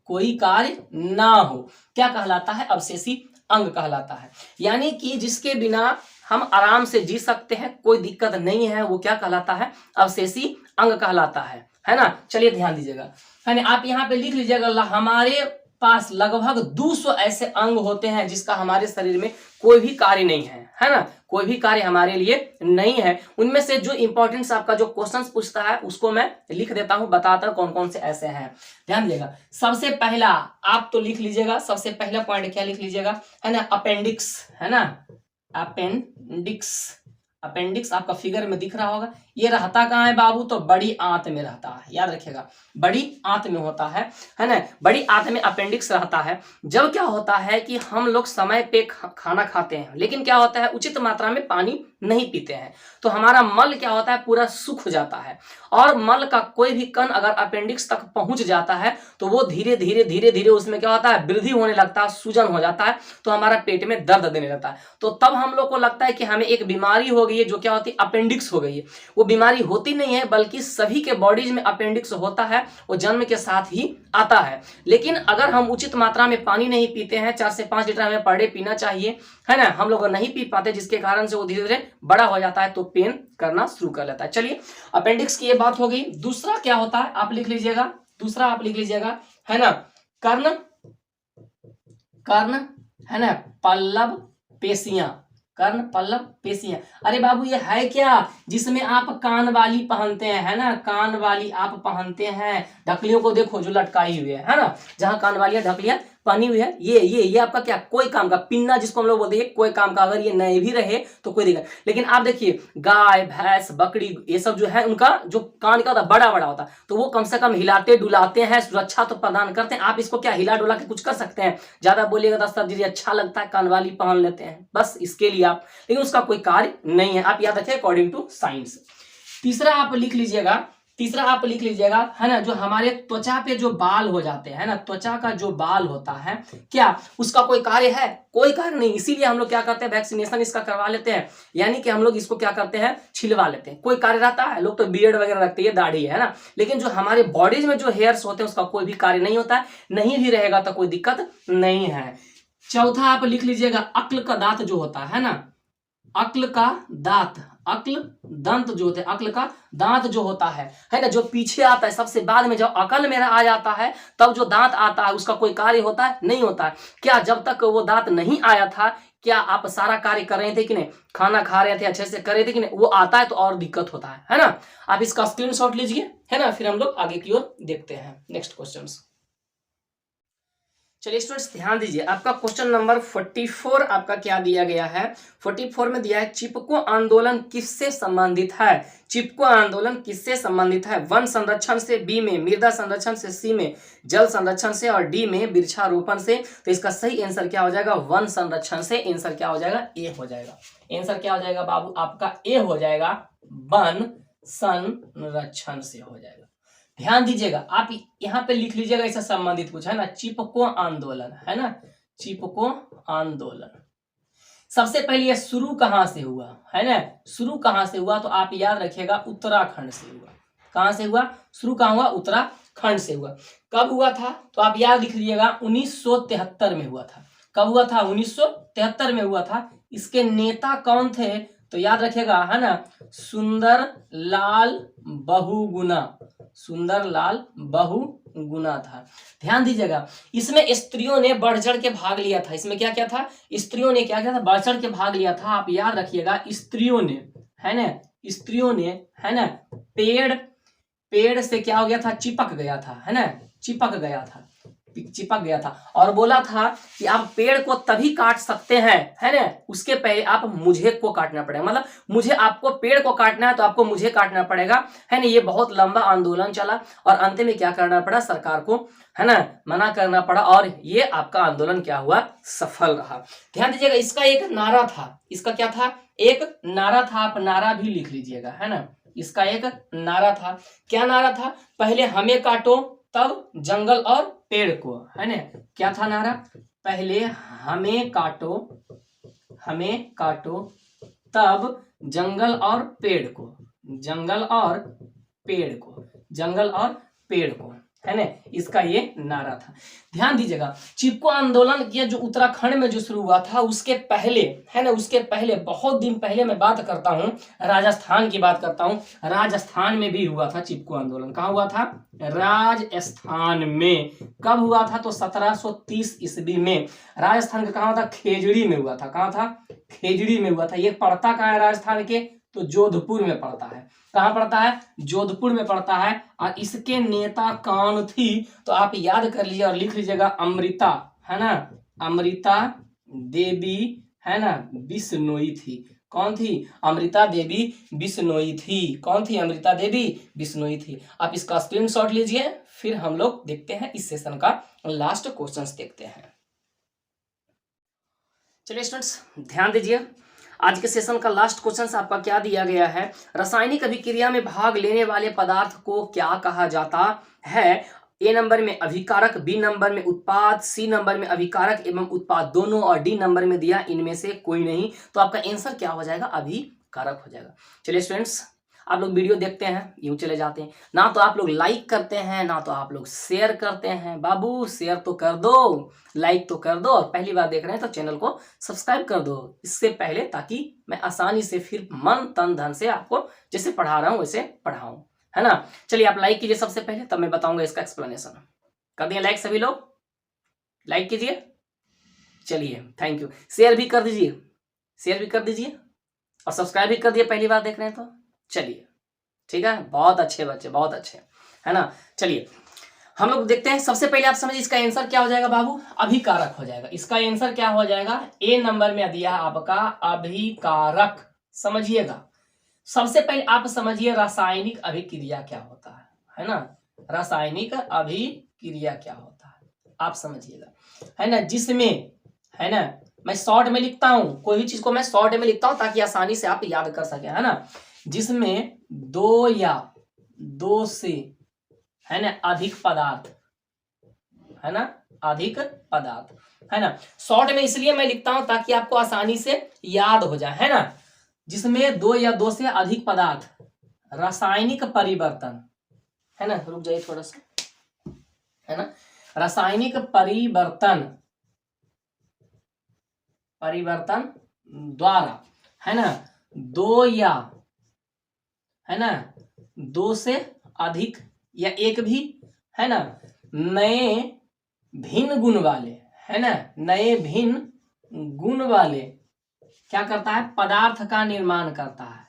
कोई कार्य ना हो, क्या कहलाता है? अवशेषी अंग कहलाता है। यानी कि जिसके बिना हम आराम से जी सकते हैं, कोई दिक्कत नहीं है, वो क्या कहलाता है? अवशेषी अंग कहलाता है ना। चलिए ध्यान दीजिएगा, है ना, आप यहाँ पे लिख लीजिएगा, हमारे पास लगभग 200 ऐसे अंग होते हैं जिसका हमारे शरीर में कोई भी कार्य नहीं है ना, कोई भी कार्य हमारे लिए नहीं है। उनमें से जो इंपॉर्टेंस आपका जो क्वेश्चंस पूछता है उसको मैं लिख देता हूं, बताता हूं कौन कौन से ऐसे हैं। ध्यान दीजिएगा, सबसे पहला आप तो लिख लीजिएगा, सबसे पहला पॉइंट क्या लिख लीजिएगा, है ना, अपेंडिक्स, है ना, अपेंडिक्स। अपेंडिक्स आपका फिगर में दिख रहा होगा। ये रहता कहाँ है बाबू, तो बड़ी आंत में रहता है, याद रखिएगा, बड़ी आंत में होता है ना, बड़ी आंत में अपेंडिक्स रहता है। जब क्या होता है कि हम लोग समय पे खाना खाते हैं, लेकिन क्या होता है उचित मात्रा में पानी नहीं पीते हैं, तो हमारा मल क्या होता है पूरा सूख जाता है, और मल का कोई भी कण अगर अपेंडिक्स तक पहुंच जाता है तो वो धीरे धीरे धीरे धीरे उसमें क्या होता है, वृद्धि होने लगता है, सूजन हो जाता है, तो हमारा पेट में दर्द देने लगता है। तो तब हम लोग को लगता है कि हमें एक बीमारी हो गई है, जो क्या होती है, अपेंडिक्स हो गई है। वो बीमारी होती नहीं है, बल्कि सभी के बॉडीज में अपेंडिक्स होता है, वो जन्म के साथ ही आता है। लेकिन अगर हम उचित मात्रा में पानी नहीं पीते हैं, 4 से 5 लीटर हमें पर डे पीना चाहिए, है ना, हम लोग नहीं पी पाते, जिसके कारण से वो धीरे धीरे बड़ा हो जाता है, तो पेन करना शुरू कर लेता है। चलिए, अपेंडिक्स की ये बात हो गई। दूसरा क्या होता है आप लिख लीजिएगा, दूसरा आप लिख लीजिएगा, है ना, कर्ण, कर्ण, है ना, पल्लव पेशियां, कर्ण पल्लव पेशियां। अरे बाबू ये है क्या, जिसमें आप कान वाली पहनते हैं, है ना, कान वाली आप पहनते हैं, ढकलियों को देखो जो लटकाई हुई है ना, जहां कान वाली ढकलियां पहनी हुई है, ये आपका क्या, कोई काम का पिन्ना जिसको हम लोग बोलते हैं, कोई काम का। अगर ये नहीं भी रहे तो कोई दिक्कत, लेकिन आप देखिए गाय भैंस बकरी ये सब जो है, उनका जो कान का होता है बड़ा बड़ा होता है, तो वो कम से कम हिलाते डुलाते हैं, सुरक्षा तो प्रदान करते हैं। आप इसको क्या हिला डुला के कुछ कर सकते हैं, ज्यादा बोलिएगा तो सर जी अच्छा लगता है, कान वाली पहन लेते हैं, बस इसके लिए आप, लेकिन उसका कोई कार्य नहीं है, आप याद रखिए अकॉर्डिंग टू साइंस। तीसरा आप लिख लीजिएगा, तीसरा आप लिख लीजिएगा, है ना, जो हमारे त्वचा पे जो बाल हो जाते हैं ना, त्वचा का जो बाल होता है, क्या उसका कोई कार्य है, कोई कार्य नहीं। इसीलिए हम लोग क्या करते हैं, वैक्सीनेशन इसका करवा लेते हैं, यानी कि हम लोग इसको क्या करते हैं, छिलवा लेते हैं। कोई कार्य रहता है, लोग तो बियर्ड वगैरह रखते हैं, दाढ़ी है ना, लेकिन जो हमारे बॉडीज में जो हेयर्स होते हैं उसका कोई भी कार्य नहीं होता है, नहीं भी रहेगा तो कोई दिक्कत नहीं है। चौथा आप लिख लीजिएगा, अक्ल का दांत जो होता है ना, अक्ल का दांत, अक्ल दंत जो होते हैं, अक्ल का दांत जो होता है ना, जो पीछे आता है सबसे बाद में, जब अकल मेरा आ जाता है तब जो दांत आता है उसका कोई कार्य होता है, नहीं होता है। क्या जब तक वो दांत नहीं आया था, क्या आप सारा कार्य कर रहे थे कि नहीं, खाना खा रहे थे अच्छे से कर रहे थे कि नहीं, वो आता है तो और दिक्कत होता है ना। आप इसका स्क्रीनशॉट लीजिए, है ना, फिर हम लोग आगे की ओर देखते हैं नेक्स्ट क्वेश्चन। चलिए स्टूडेंट्स ध्यान दीजिए, आपका क्वेश्चन नंबर 44 आपका क्या दिया गया है, 44 में दिया है चिपको आंदोलन किससे संबंधित है, चिपको आंदोलन किससे संबंधित है, वन संरक्षण से, बी में मृदा संरक्षण से, सी में जल संरक्षण से, और डी में वृक्षारोपण से। तो इसका सही आंसर क्या हो जाएगा, वन संरक्षण से। आंसर क्या हो जाएगा, ए हो जाएगा। आंसर क्या हो जाएगा बाबू आपका, ए हो जाएगा, वन संरक्षण से हो जाएगा। ध्यान दीजिएगा, आप यहां पे लिख लीजिएगा इससे संबंधित कुछ, है ना, चिपको आंदोलन, है ना, चिपको आंदोलन। सबसे पहले ये शुरू कहां से हुआ, है ना, शुरू कहां से हुआ, तो आप याद रखिएगा उत्तराखंड से हुआ। कहां से हुआ, शुरू कहां हुआ, उत्तराखंड से हुआ। कब हुआ था, तो आप याद लिख लीजिएगा 1973 में हुआ था। कब हुआ था, 1973 में हुआ था। इसके नेता कौन थे, तो याद रखिएगा, है ना, सुंदर लाल बहुगुणा, सुंदर लाल बहुगुणा था। ध्यान दीजिएगा, इसमें स्त्रियों ने बढ़ चढ़ के भाग लिया था। इसमें क्या क्या था, स्त्रियों ने क्या क्या था, बढ़ चढ़ के भाग लिया था। आप याद रखिएगा, स्त्रियों ने, है ना, स्त्रियों ने, है ना, पेड़ से क्या हो गया था, चिपक गया था, है ना, चिपक गया था, चिपक गया था, और बोला था कि आप पेड़ को तभी काट सकते हैं, है ना, उसके पहले आप मुझे को काटना पड़ेगा, मतलब मुझे आपको पेड़ को काटना है तो आपको मुझे काटना पड़ेगा, है ना। ये बहुत लंबा आंदोलन चला और अंत में क्या करना पड़ा, सरकार को, है ना, मना करना पड़ा, और ये आपका आंदोलन क्या हुआ, सफल रहा। ध्यान दीजिएगा, इसका एक नारा था, इसका क्या था, एक नारा था, आप नारा भी लिख लीजिएगा, है ना। इसका एक नारा था, क्या नारा था, पहले हमें काटो तब जंगल और पेड़ को, है ना, क्या था नारा, पहले हमें काटो, हमें काटो तब जंगल और पेड़ को, जंगल और पेड़ को, जंगल और पेड़ को, है ना, इसका ये नारा था। ध्यान दीजिएगा, चिपको आंदोलन ये जो उत्तराखंड में जो शुरू हुआ था उसके पहले, है ना, उसके पहले बहुत दिन पहले मैं बात करता हूँ, राजस्थान की बात करता हूँ। राजस्थान में भी हुआ था चिपको आंदोलन। कहाँ हुआ था? राजस्थान में। कब हुआ था? तो 1730 ईस्वी में। राजस्थान का कहाँ था? खेजड़ी में हुआ था। कहाँ था? खेजड़ी में हुआ था। ये पड़ता कहाँ है राजस्थान के? तो जोधपुर में पड़ता है। कहाँ पड़ता है? जोधपुर में पड़ता है। और इसके नेता कौन थी? तो आप याद कर लीजिए और लिख लीजिएगा, अमृता, है ना, अमृता देवी, है ना, बिश्नोई थी। कौन थी? अमृता देवी बिश्नोई थी। कौन थी? अमृता देवी बिश्नोई थी। आप इसका स्क्रीनशॉट लीजिए, फिर हम लोग देखते हैं इस सेशन का लास्ट क्वेश्चंस देखते हैं। चलिए स्टूडेंट्स ध्यान दीजिए, आज के सेशन का लास्ट क्वेश्चन आपका क्या दिया गया है? रासायनिक अभिक्रिया में भाग लेने वाले पदार्थ को क्या कहा जाता है? ए नंबर में अभिकारक, बी नंबर में उत्पाद, सी नंबर में अभिकारक एवं उत्पाद दोनों, और डी नंबर में दिया इनमें से कोई नहीं। तो आपका आंसर क्या हो जाएगा? अभिकारक हो जाएगा। चलिए स्टूडेंट्स, आप लोग वीडियो देखते हैं, यूं चले जाते हैं ना, तो आप लोग लाइक करते हैं ना तो आप लोग शेयर करते हैं। बाबू शेयर तो कर दो, लाइक तो कर दो, और पहली बार देख रहे हैं तो चैनल को सब्सक्राइब कर दो इससे पहले, ताकि मैं आसानी से फिर मन तन धन से आपको जैसे पढ़ा रहा हूं वैसे पढ़ाऊं, है ना। चलिए आप लाइक कीजिए सबसे पहले, तब मैं बताऊंगा इसका एक्सप्लेनेशन। कर दिए लाइक सभी लोग? लाइक कीजिए। चलिए थैंक यू। शेयर भी कर दीजिए, शेयर भी कर दीजिए, और सब्सक्राइब भी कर दिए पहली बार देख रहे हैं तो। चलिए ठीक है, बहुत अच्छे बच्चे, बहुत अच्छे, है ना। चलिए हम लोग देखते हैं। सबसे पहले आप समझिए इसका आंसर क्या हो जाएगा बाबू? अभिकारक हो जाएगा। इसका आंसर क्या हो जाएगा? ए नंबर में दिया आपका अभिकारक। समझिएगा, सबसे पहले आप समझिए रासायनिक अभिक्रिया क्या होता है ना। रासायनिक अभिक्रिया क्या होता है आप समझिएगा, है ना, जिसमें, है ना, मैं शॉर्ट में लिखता हूं, कोई भी चीज को मैं शॉर्ट में लिखता हूं ताकि आसानी से आप याद कर सके, है ना। जिसमें दो या दो से, है ना, अधिक पदार्थ, है ना, अधिक पदार्थ, है ना। शॉर्ट में इसलिए मैं लिखता हूं ताकि आपको आसानी से याद हो जाए, है ना। जिसमें दो या दो से अधिक पदार्थ, रासायनिक परिवर्तन, है ना, रुक जाइए थोड़ा सा, है ना, रासायनिक परिवर्तन द्वारा, है ना, दो या, है ना, दो से अधिक या एक भी, है ना, नए भिन्न गुण वाले, है ना, नए भिन्न गुण वाले क्या करता है? पदार्थ का निर्माण करता है।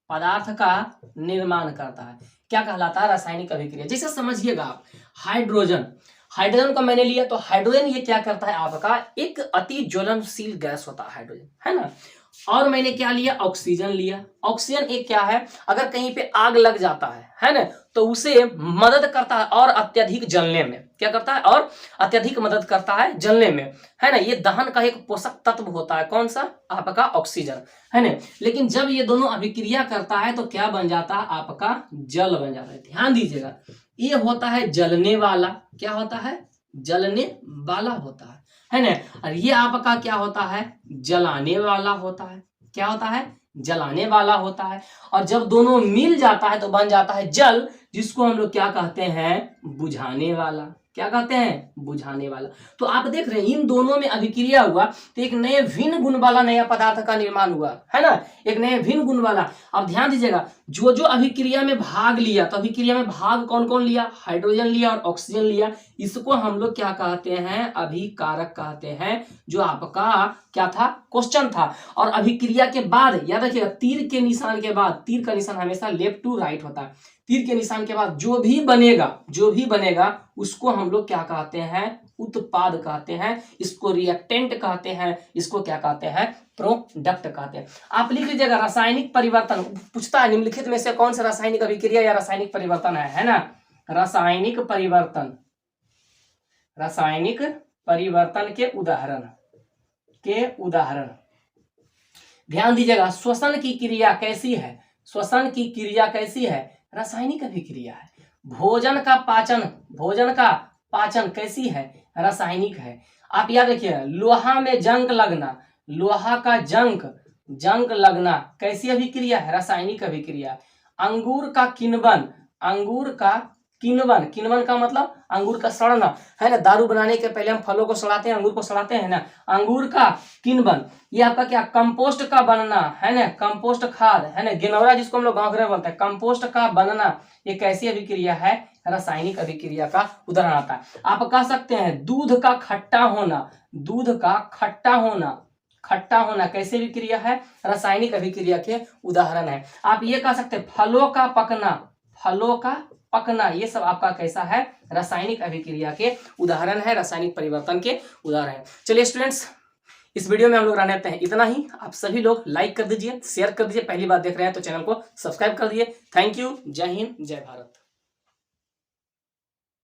पदार्थ का निर्माण करता है। क्या कहलाता है? रासायनिक अभिक्रिया। जैसे समझिएगा आप, हाइड्रोजन, हाइड्रोजन को मैंने लिया तो हाइड्रोजन ये क्या करता है? आपका एक अति ज्वलनशील गैस होता है हाइड्रोजन, है ना। और मैंने क्या लिया? ऑक्सीजन लिया। ऑक्सीजन एक क्या है? अगर कहीं पे आग लग जाता है ना, तो उसे मदद करता है और अत्यधिक जलने में। क्या करता है? और अत्यधिक मदद करता है जलने में, है ना। ये दहन का एक पोषक तत्व होता है। कौन सा? आपका ऑक्सीजन, है ना। लेकिन जब ये दोनों अभिक्रिया करता है तो क्या बन जाता है? आपका जल बन जाता है। ध्यान दीजिएगा, ये होता है जलने वाला। क्या होता है? जलने वाला होता है ना। और ये आपका क्या होता है? जलाने वाला होता है। क्या होता है? जलाने वाला होता है। और जब दोनों मिल जाता है तो बन जाता है जल, जिसको हम लोग क्या कहते हैं? बुझाने वाला। क्या कहते हैं? बुझाने वाला। तो आप देख रहे हैं इन दोनों में अभिक्रिया हुआ तो एक नए भिन्न गुण वाला नया पदार्थ का निर्माण हुआ, है ना, एक नए भिन्न गुण वाला। अब ध्यान दीजिएगा, जो जो अभिक्रिया में भाग लिया, तो अभिक्रिया में भाग कौन कौन लिया? हाइड्रोजन लिया और ऑक्सीजन लिया। इसको हम लोग क्या कहते हैं? अभिकारक कहते हैं। जो आपका क्या था? क्वेश्चन था। और अभिक्रिया के बाद याद रखिएगा, तीर के निशान के बाद, तीर का निशान हमेशा लेफ्ट टू राइट होता है। तीर के निशान के बाद जो भी बनेगा उसको हम लोग क्या कहते हैं? उत्पाद कहते हैं। इसको रिएक्टेंट कहते हैं। इसको क्या कहते हैं? प्रोडक्ट कहते हैं। आप लिख लीजिएगा रासायनिक परिवर्तन। पूछता है निम्नलिखित में से कौन सा रासायनिक अभिक्रिया या रासायनिक परिवर्तन है ना। रासायनिक परिवर्तन, रासायनिक परिवर्तन के उदाहरण ध्यान दीजिएगा। श्वसन की क्रिया कैसी है? श्वसन की क्रिया कैसी है? रासायनिक अभिक्रिया है। भोजन का पाचन कैसी है? रासायनिक है। आप याद रखिए, लोहा में जंग लगना, लोहा का जंग लगना कैसी अभिक्रिया है? रासायनिक अभिक्रिया। अंगूर का किण्वन, किण्वन का मतलब अंगूर का सड़ना, है ना। दारू बनाने के पहले हम फलों को सड़ाते हैं, अंगूर को सड़ाते हैं ना, अंगूर का किण्वन। ये आपका क्या, कंपोस्ट का बनना, है ना, कंपोस्ट खाद, है ना, गिनौरा जिसको हम लोग गाँव घर में बोलते हैं, कंपोस्ट का बनना, ये कैसी अभिक्रिया है, रासायनिक अभिक्रिया का उदाहरण आता है। आप कह सकते हैं दूध का खट्टा होना, दूध का खट्टा होना, खट्टा होना कैसे अभिक्रिया है, रासायनिक अभिक्रिया के उदाहरण है। आप ये कह सकते हैं फलों का पकना, फलों का पकना, ये सब आपका कैसा है, रासायनिक अभिक्रिया के उदाहरण है, रासायनिक परिवर्तन के उदाहरण है। चलिए स्टूडेंट्स, इस वीडियो में हम लोग रहते हैं इतना ही। आप सभी लोग लाइक कर दीजिए, शेयर कर दीजिए, पहली बार देख रहे हैं तो चैनल को सब्सक्राइब कर दीजिए। थैंक यू, जय हिंद, जय भारत।